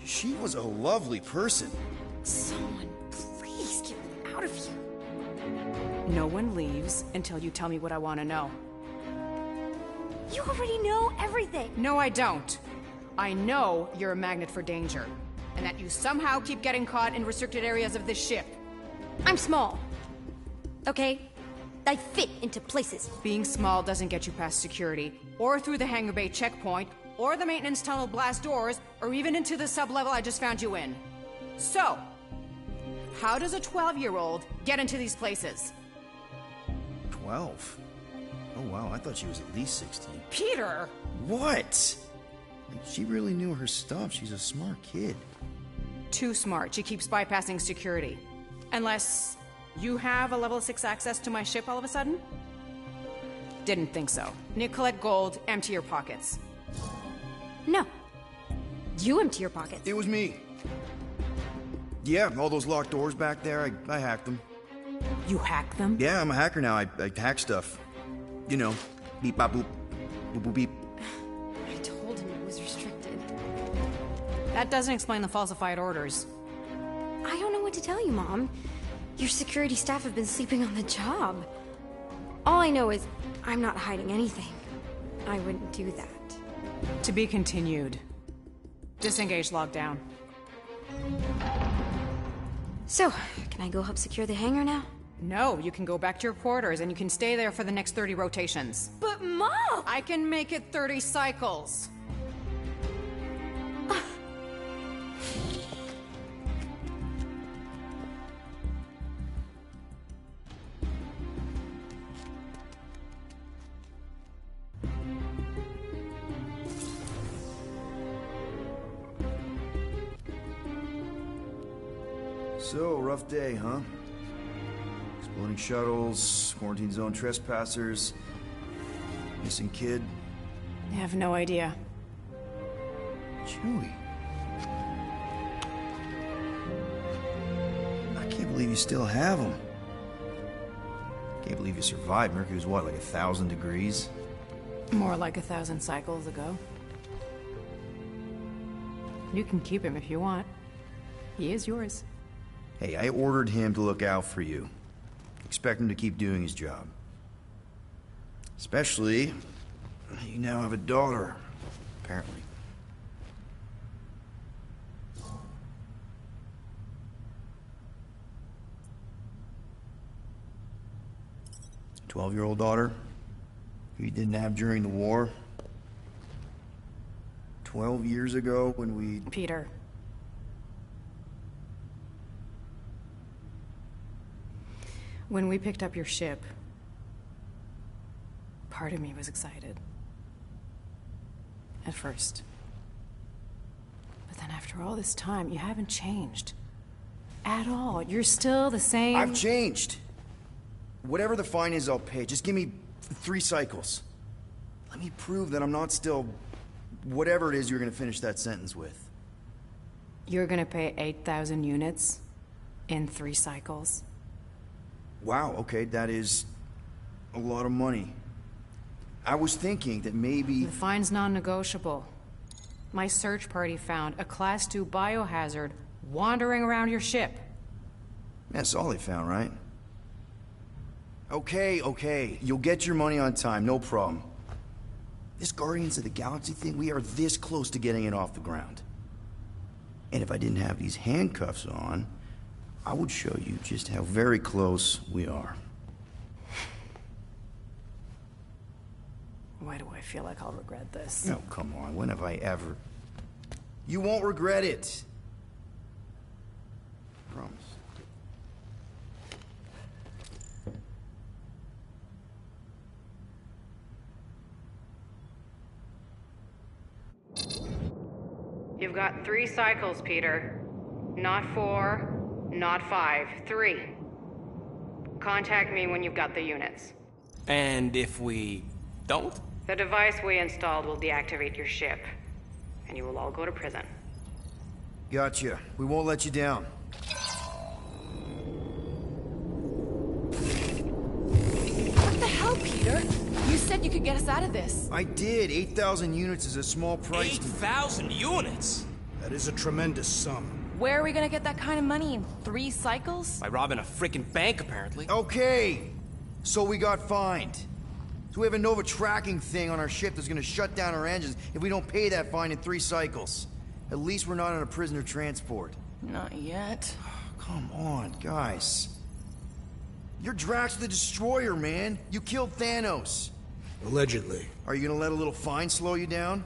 She was a lovely person. Someone, please get me out of here. No one leaves until you tell me what I want to know. You already know everything. No, I don't. I know you're a magnet for danger, and that you somehow keep getting caught in restricted areas of this ship. I'm small. Okay? I fit into places. Being small doesn't get you past security, or through the hangar bay checkpoint, or the maintenance tunnel blast doors, or even into the sub-level I just found you in. So, how does a 12-year-old get into these places? 12? Oh wow, I thought she was at least 16. Peter! What? She really knew her stuff. She's a smart kid. Too smart. She keeps bypassing security. Unless you have a level 6 access to my ship all of a sudden? Didn't think so. Nicolette Gold, empty your pockets. No. You empty your pockets. It was me. Yeah, all those locked doors back there, I hacked them. You hacked them? Yeah, I'm a hacker now. I hack stuff. You know, beep bop boop, boop boop beep. I told him it was restricted. That doesn't explain the falsified orders. I don't know what to tell you, Mom. Your security staff have been sleeping on the job. All I know is I'm not hiding anything. I wouldn't do that. To be continued. Disengage lockdown. So, can I go help secure the hangar now? No, you can go back to your quarters and you can stay there for the next 30 rotations. But Mom! I can make it 30 cycles. So, rough day, huh? Exploding shuttles, quarantine zone trespassers, missing kid. I have no idea. Chewie. I can't believe you still have him. Can't believe you survived. Mercury was what, like 1,000 degrees? More like 1,000 cycles ago. You can keep him if you want. He is yours. Hey, I ordered him to look out for you. Expect him to keep doing his job. Especially, you now have a daughter, apparently. A 12-year-old daughter who you didn't have during the war. 12 years ago when we... Peter. When we picked up your ship, part of me was excited. At first. But then after all this time, you haven't changed. At all. You're still the same... I've changed. Whatever the fine is, I'll pay. Just give me 3 cycles. Let me prove that I'm not still... whatever it is you're gonna finish that sentence with. You're gonna pay 8,000 units in 3 cycles? Wow, okay, that is a lot of money. I was thinking that maybe... The fine's non-negotiable. My search party found a Class 2 biohazard wandering around your ship. That's all they found, right? Okay, okay. You'll get your money on time, no problem. This Guardians of the Galaxy thing, we are this close to getting it off the ground. And if I didn't have these handcuffs on, I would show you just how very close we are. Why do I feel like I'll regret this? No, come on, when have I ever... You won't regret it. Promise. You've got 3 cycles, Peter. Not 4, not 5, 3. Contact me when you've got the units. And if we don't? The device we installed will deactivate your ship, and you will all go to prison. Gotcha. We won't let you down. What the hell, Peter? You said you could get us out of this. I did. 8,000 units is a small price. 8,000 units? That is a tremendous sum. Where are we gonna get that kind of money in 3 cycles? By robbing a frickin' bank, apparently. Okay. So we got fined. So we have a Nova tracking thing on our ship that's gonna shut down our engines if we don't pay that fine in 3 cycles. At least we're not on a prisoner transport. Not yet. Come on, guys. You're Drax the Destroyer, man. You killed Thanos. Allegedly. Are you gonna let a little fine slow you down?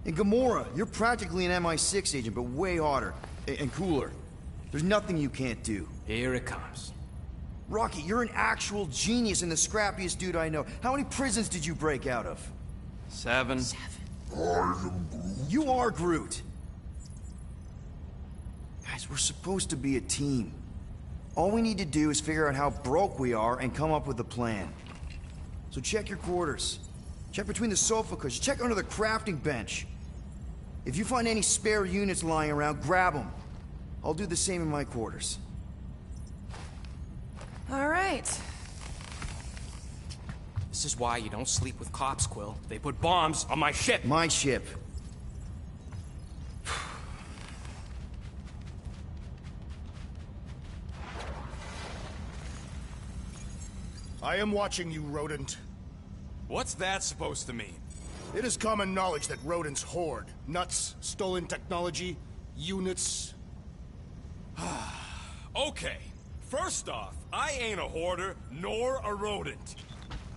And Gamora, you're practically an MI6 agent, but way hotter and cooler. There's nothing you can't do. Here it comes. Rocky, you're an actual genius and the scrappiest dude I know. How many prisons did you break out of? 7. You are Groot. Guys, we're supposed to be a team. All we need to do is figure out how broke we are and come up with a plan. So check your quarters. Check between the sofa cushions. Check under the crafting bench. If you find any spare units lying around, grab them. I'll do the same in my quarters. All right. This is why you don't sleep with cops, Quill. They put bombs on my ship. My ship. I am watching you, rodent. What's that supposed to mean? It is common knowledge that rodents hoard nuts, stolen technology, units. Okay, first off, I ain't a hoarder nor a rodent.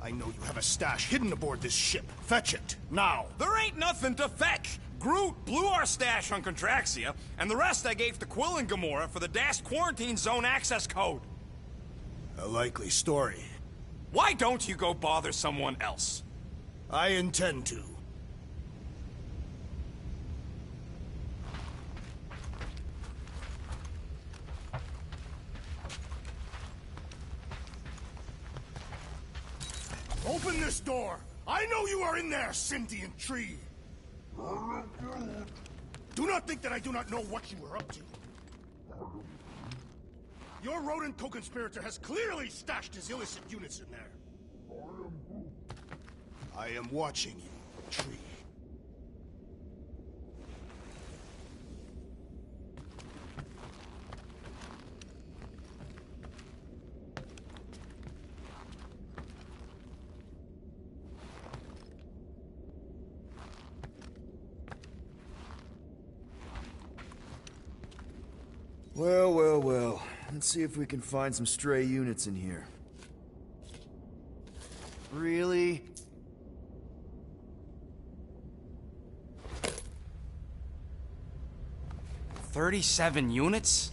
I know you have a stash hidden aboard this ship. Fetch it, now. There ain't nothing to fetch. Groot blew our stash on Contraxia, and the rest I gave to Quill and Gamora for the dashed quarantine zone access code. A likely story. Why don't you go bother someone else? I intend to. Open this door! I know you are in there, sentient tree! Do not think that I do not know what you are up to. Your rodent co-conspirator has clearly stashed his illicit units in there. I am watching you, tree. Well, well, well. Let's see if we can find some stray units in here. Really? $37 units?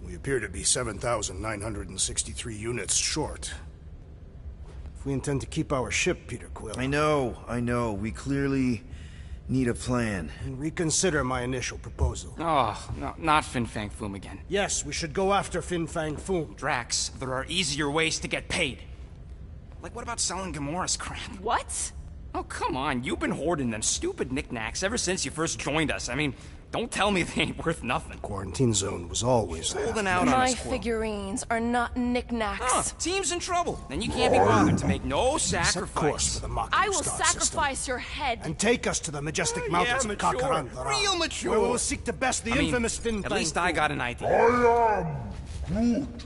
We appear to be 7,963 units short. If we intend to keep our ship, Peter Quill... I know. We clearly need a plan. And reconsider my initial proposal. Oh, no, not Fin Fang Foom again. Yes, we should go after Fin Fang Foom. Drax, there are easier ways to get paid. Like, what about selling Gamora's crap? What? Oh, come on. You've been hoarding them stupid knickknacks ever since you first joined us. I mean, don't tell me they ain't worth nothing. Quarantine zone was always there. Holding out on My us, Quill. figurines are not knickknacks. Team's in trouble. Then you can't be bothered to make no sacrifice. Set course for the Mach I will Star sacrifice system. your head. And take us to the majestic mountains of mature. Kakarandara. Real mature. Where we will seek to best the infamous Fin At Fang least I Foom. got an idea. I am Groot.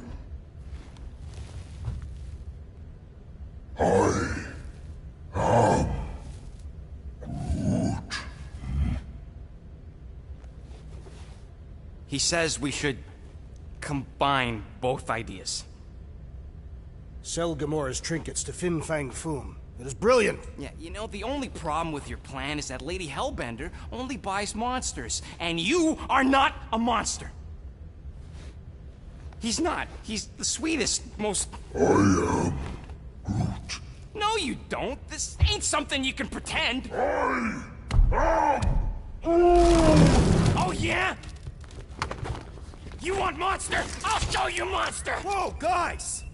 I He says we should combine both ideas. Sell Gamora's trinkets to Fin Fang Foom. It is brilliant. Yeah, you know, the only problem with your plan is that Lady Hellbender only buys monsters, and you are not a monster. He's not. He's the sweetest, most... I am Groot. No, you don't. This ain't something you can pretend. I am... Oh, yeah? You want monster? I'll show you monster! Whoa, guys!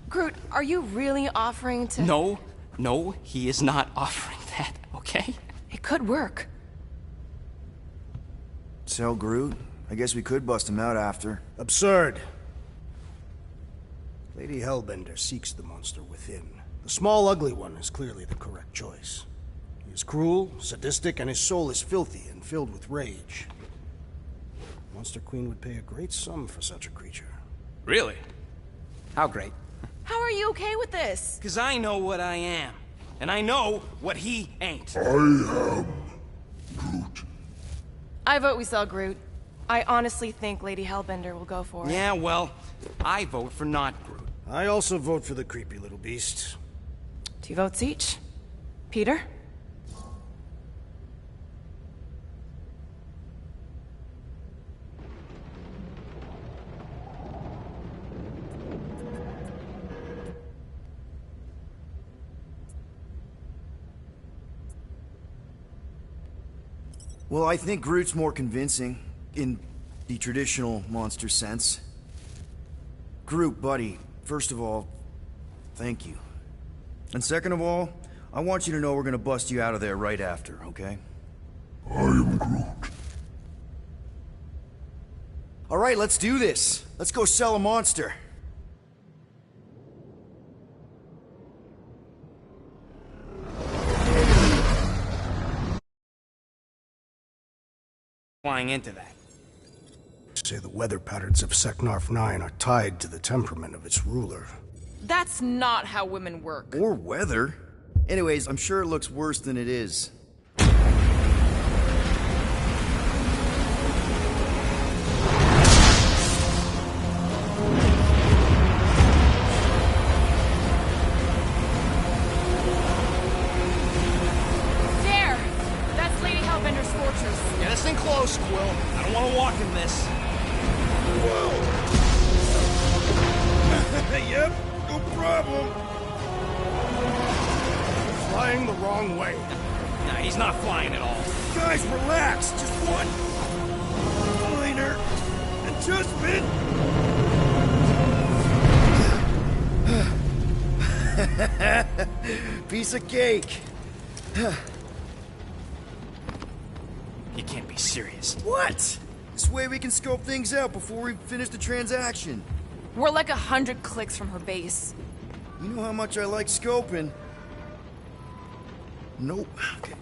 Groot, are you really offering to... No, he is not offering that, okay? It could work. Sell Groot? I guess we could bust him out after. Absurd. Lady Hellbender seeks the monster within. The small, ugly one is clearly the correct choice. He is cruel, sadistic, and his soul is filthy and filled with rage. Monster Queen would pay a great sum for such a creature. Really? How great? How are you okay with this? Because I know what I am. And I know what he ain't. I am Groot. I vote we sell Groot. I honestly think Lady Hellbender will go for it. Yeah, well, I vote for not Groot. I also vote for the creepy little beast. 2 votes each. Peter? Well, I think Groot's more convincing, in the traditional monster sense. Groot, buddy, first of all, thank you. And second of all, I want you to know we're gonna bust you out of there right after, okay? I am Groot. Alright, let's do this. Let's go sell a monster. Flying into that. Say the weather patterns of Seknarf 9 are tied to the temperament of its ruler. That's not how women work. Or weather. Anyways, I'm sure it looks worse than it is. There! That's Lady Hellbender's fortress. Get us in close, Quill. I don't want to walk in this. Yep, no problem. Flying the wrong way. Nah, he's not flying at all. Guys, relax. Just one minor adjustment. Piece of cake. You can't be serious. What? This way we can scope things out before we finish the transaction. We're like 100 clicks from her base. You know how much I like scoping. Nope. Okay.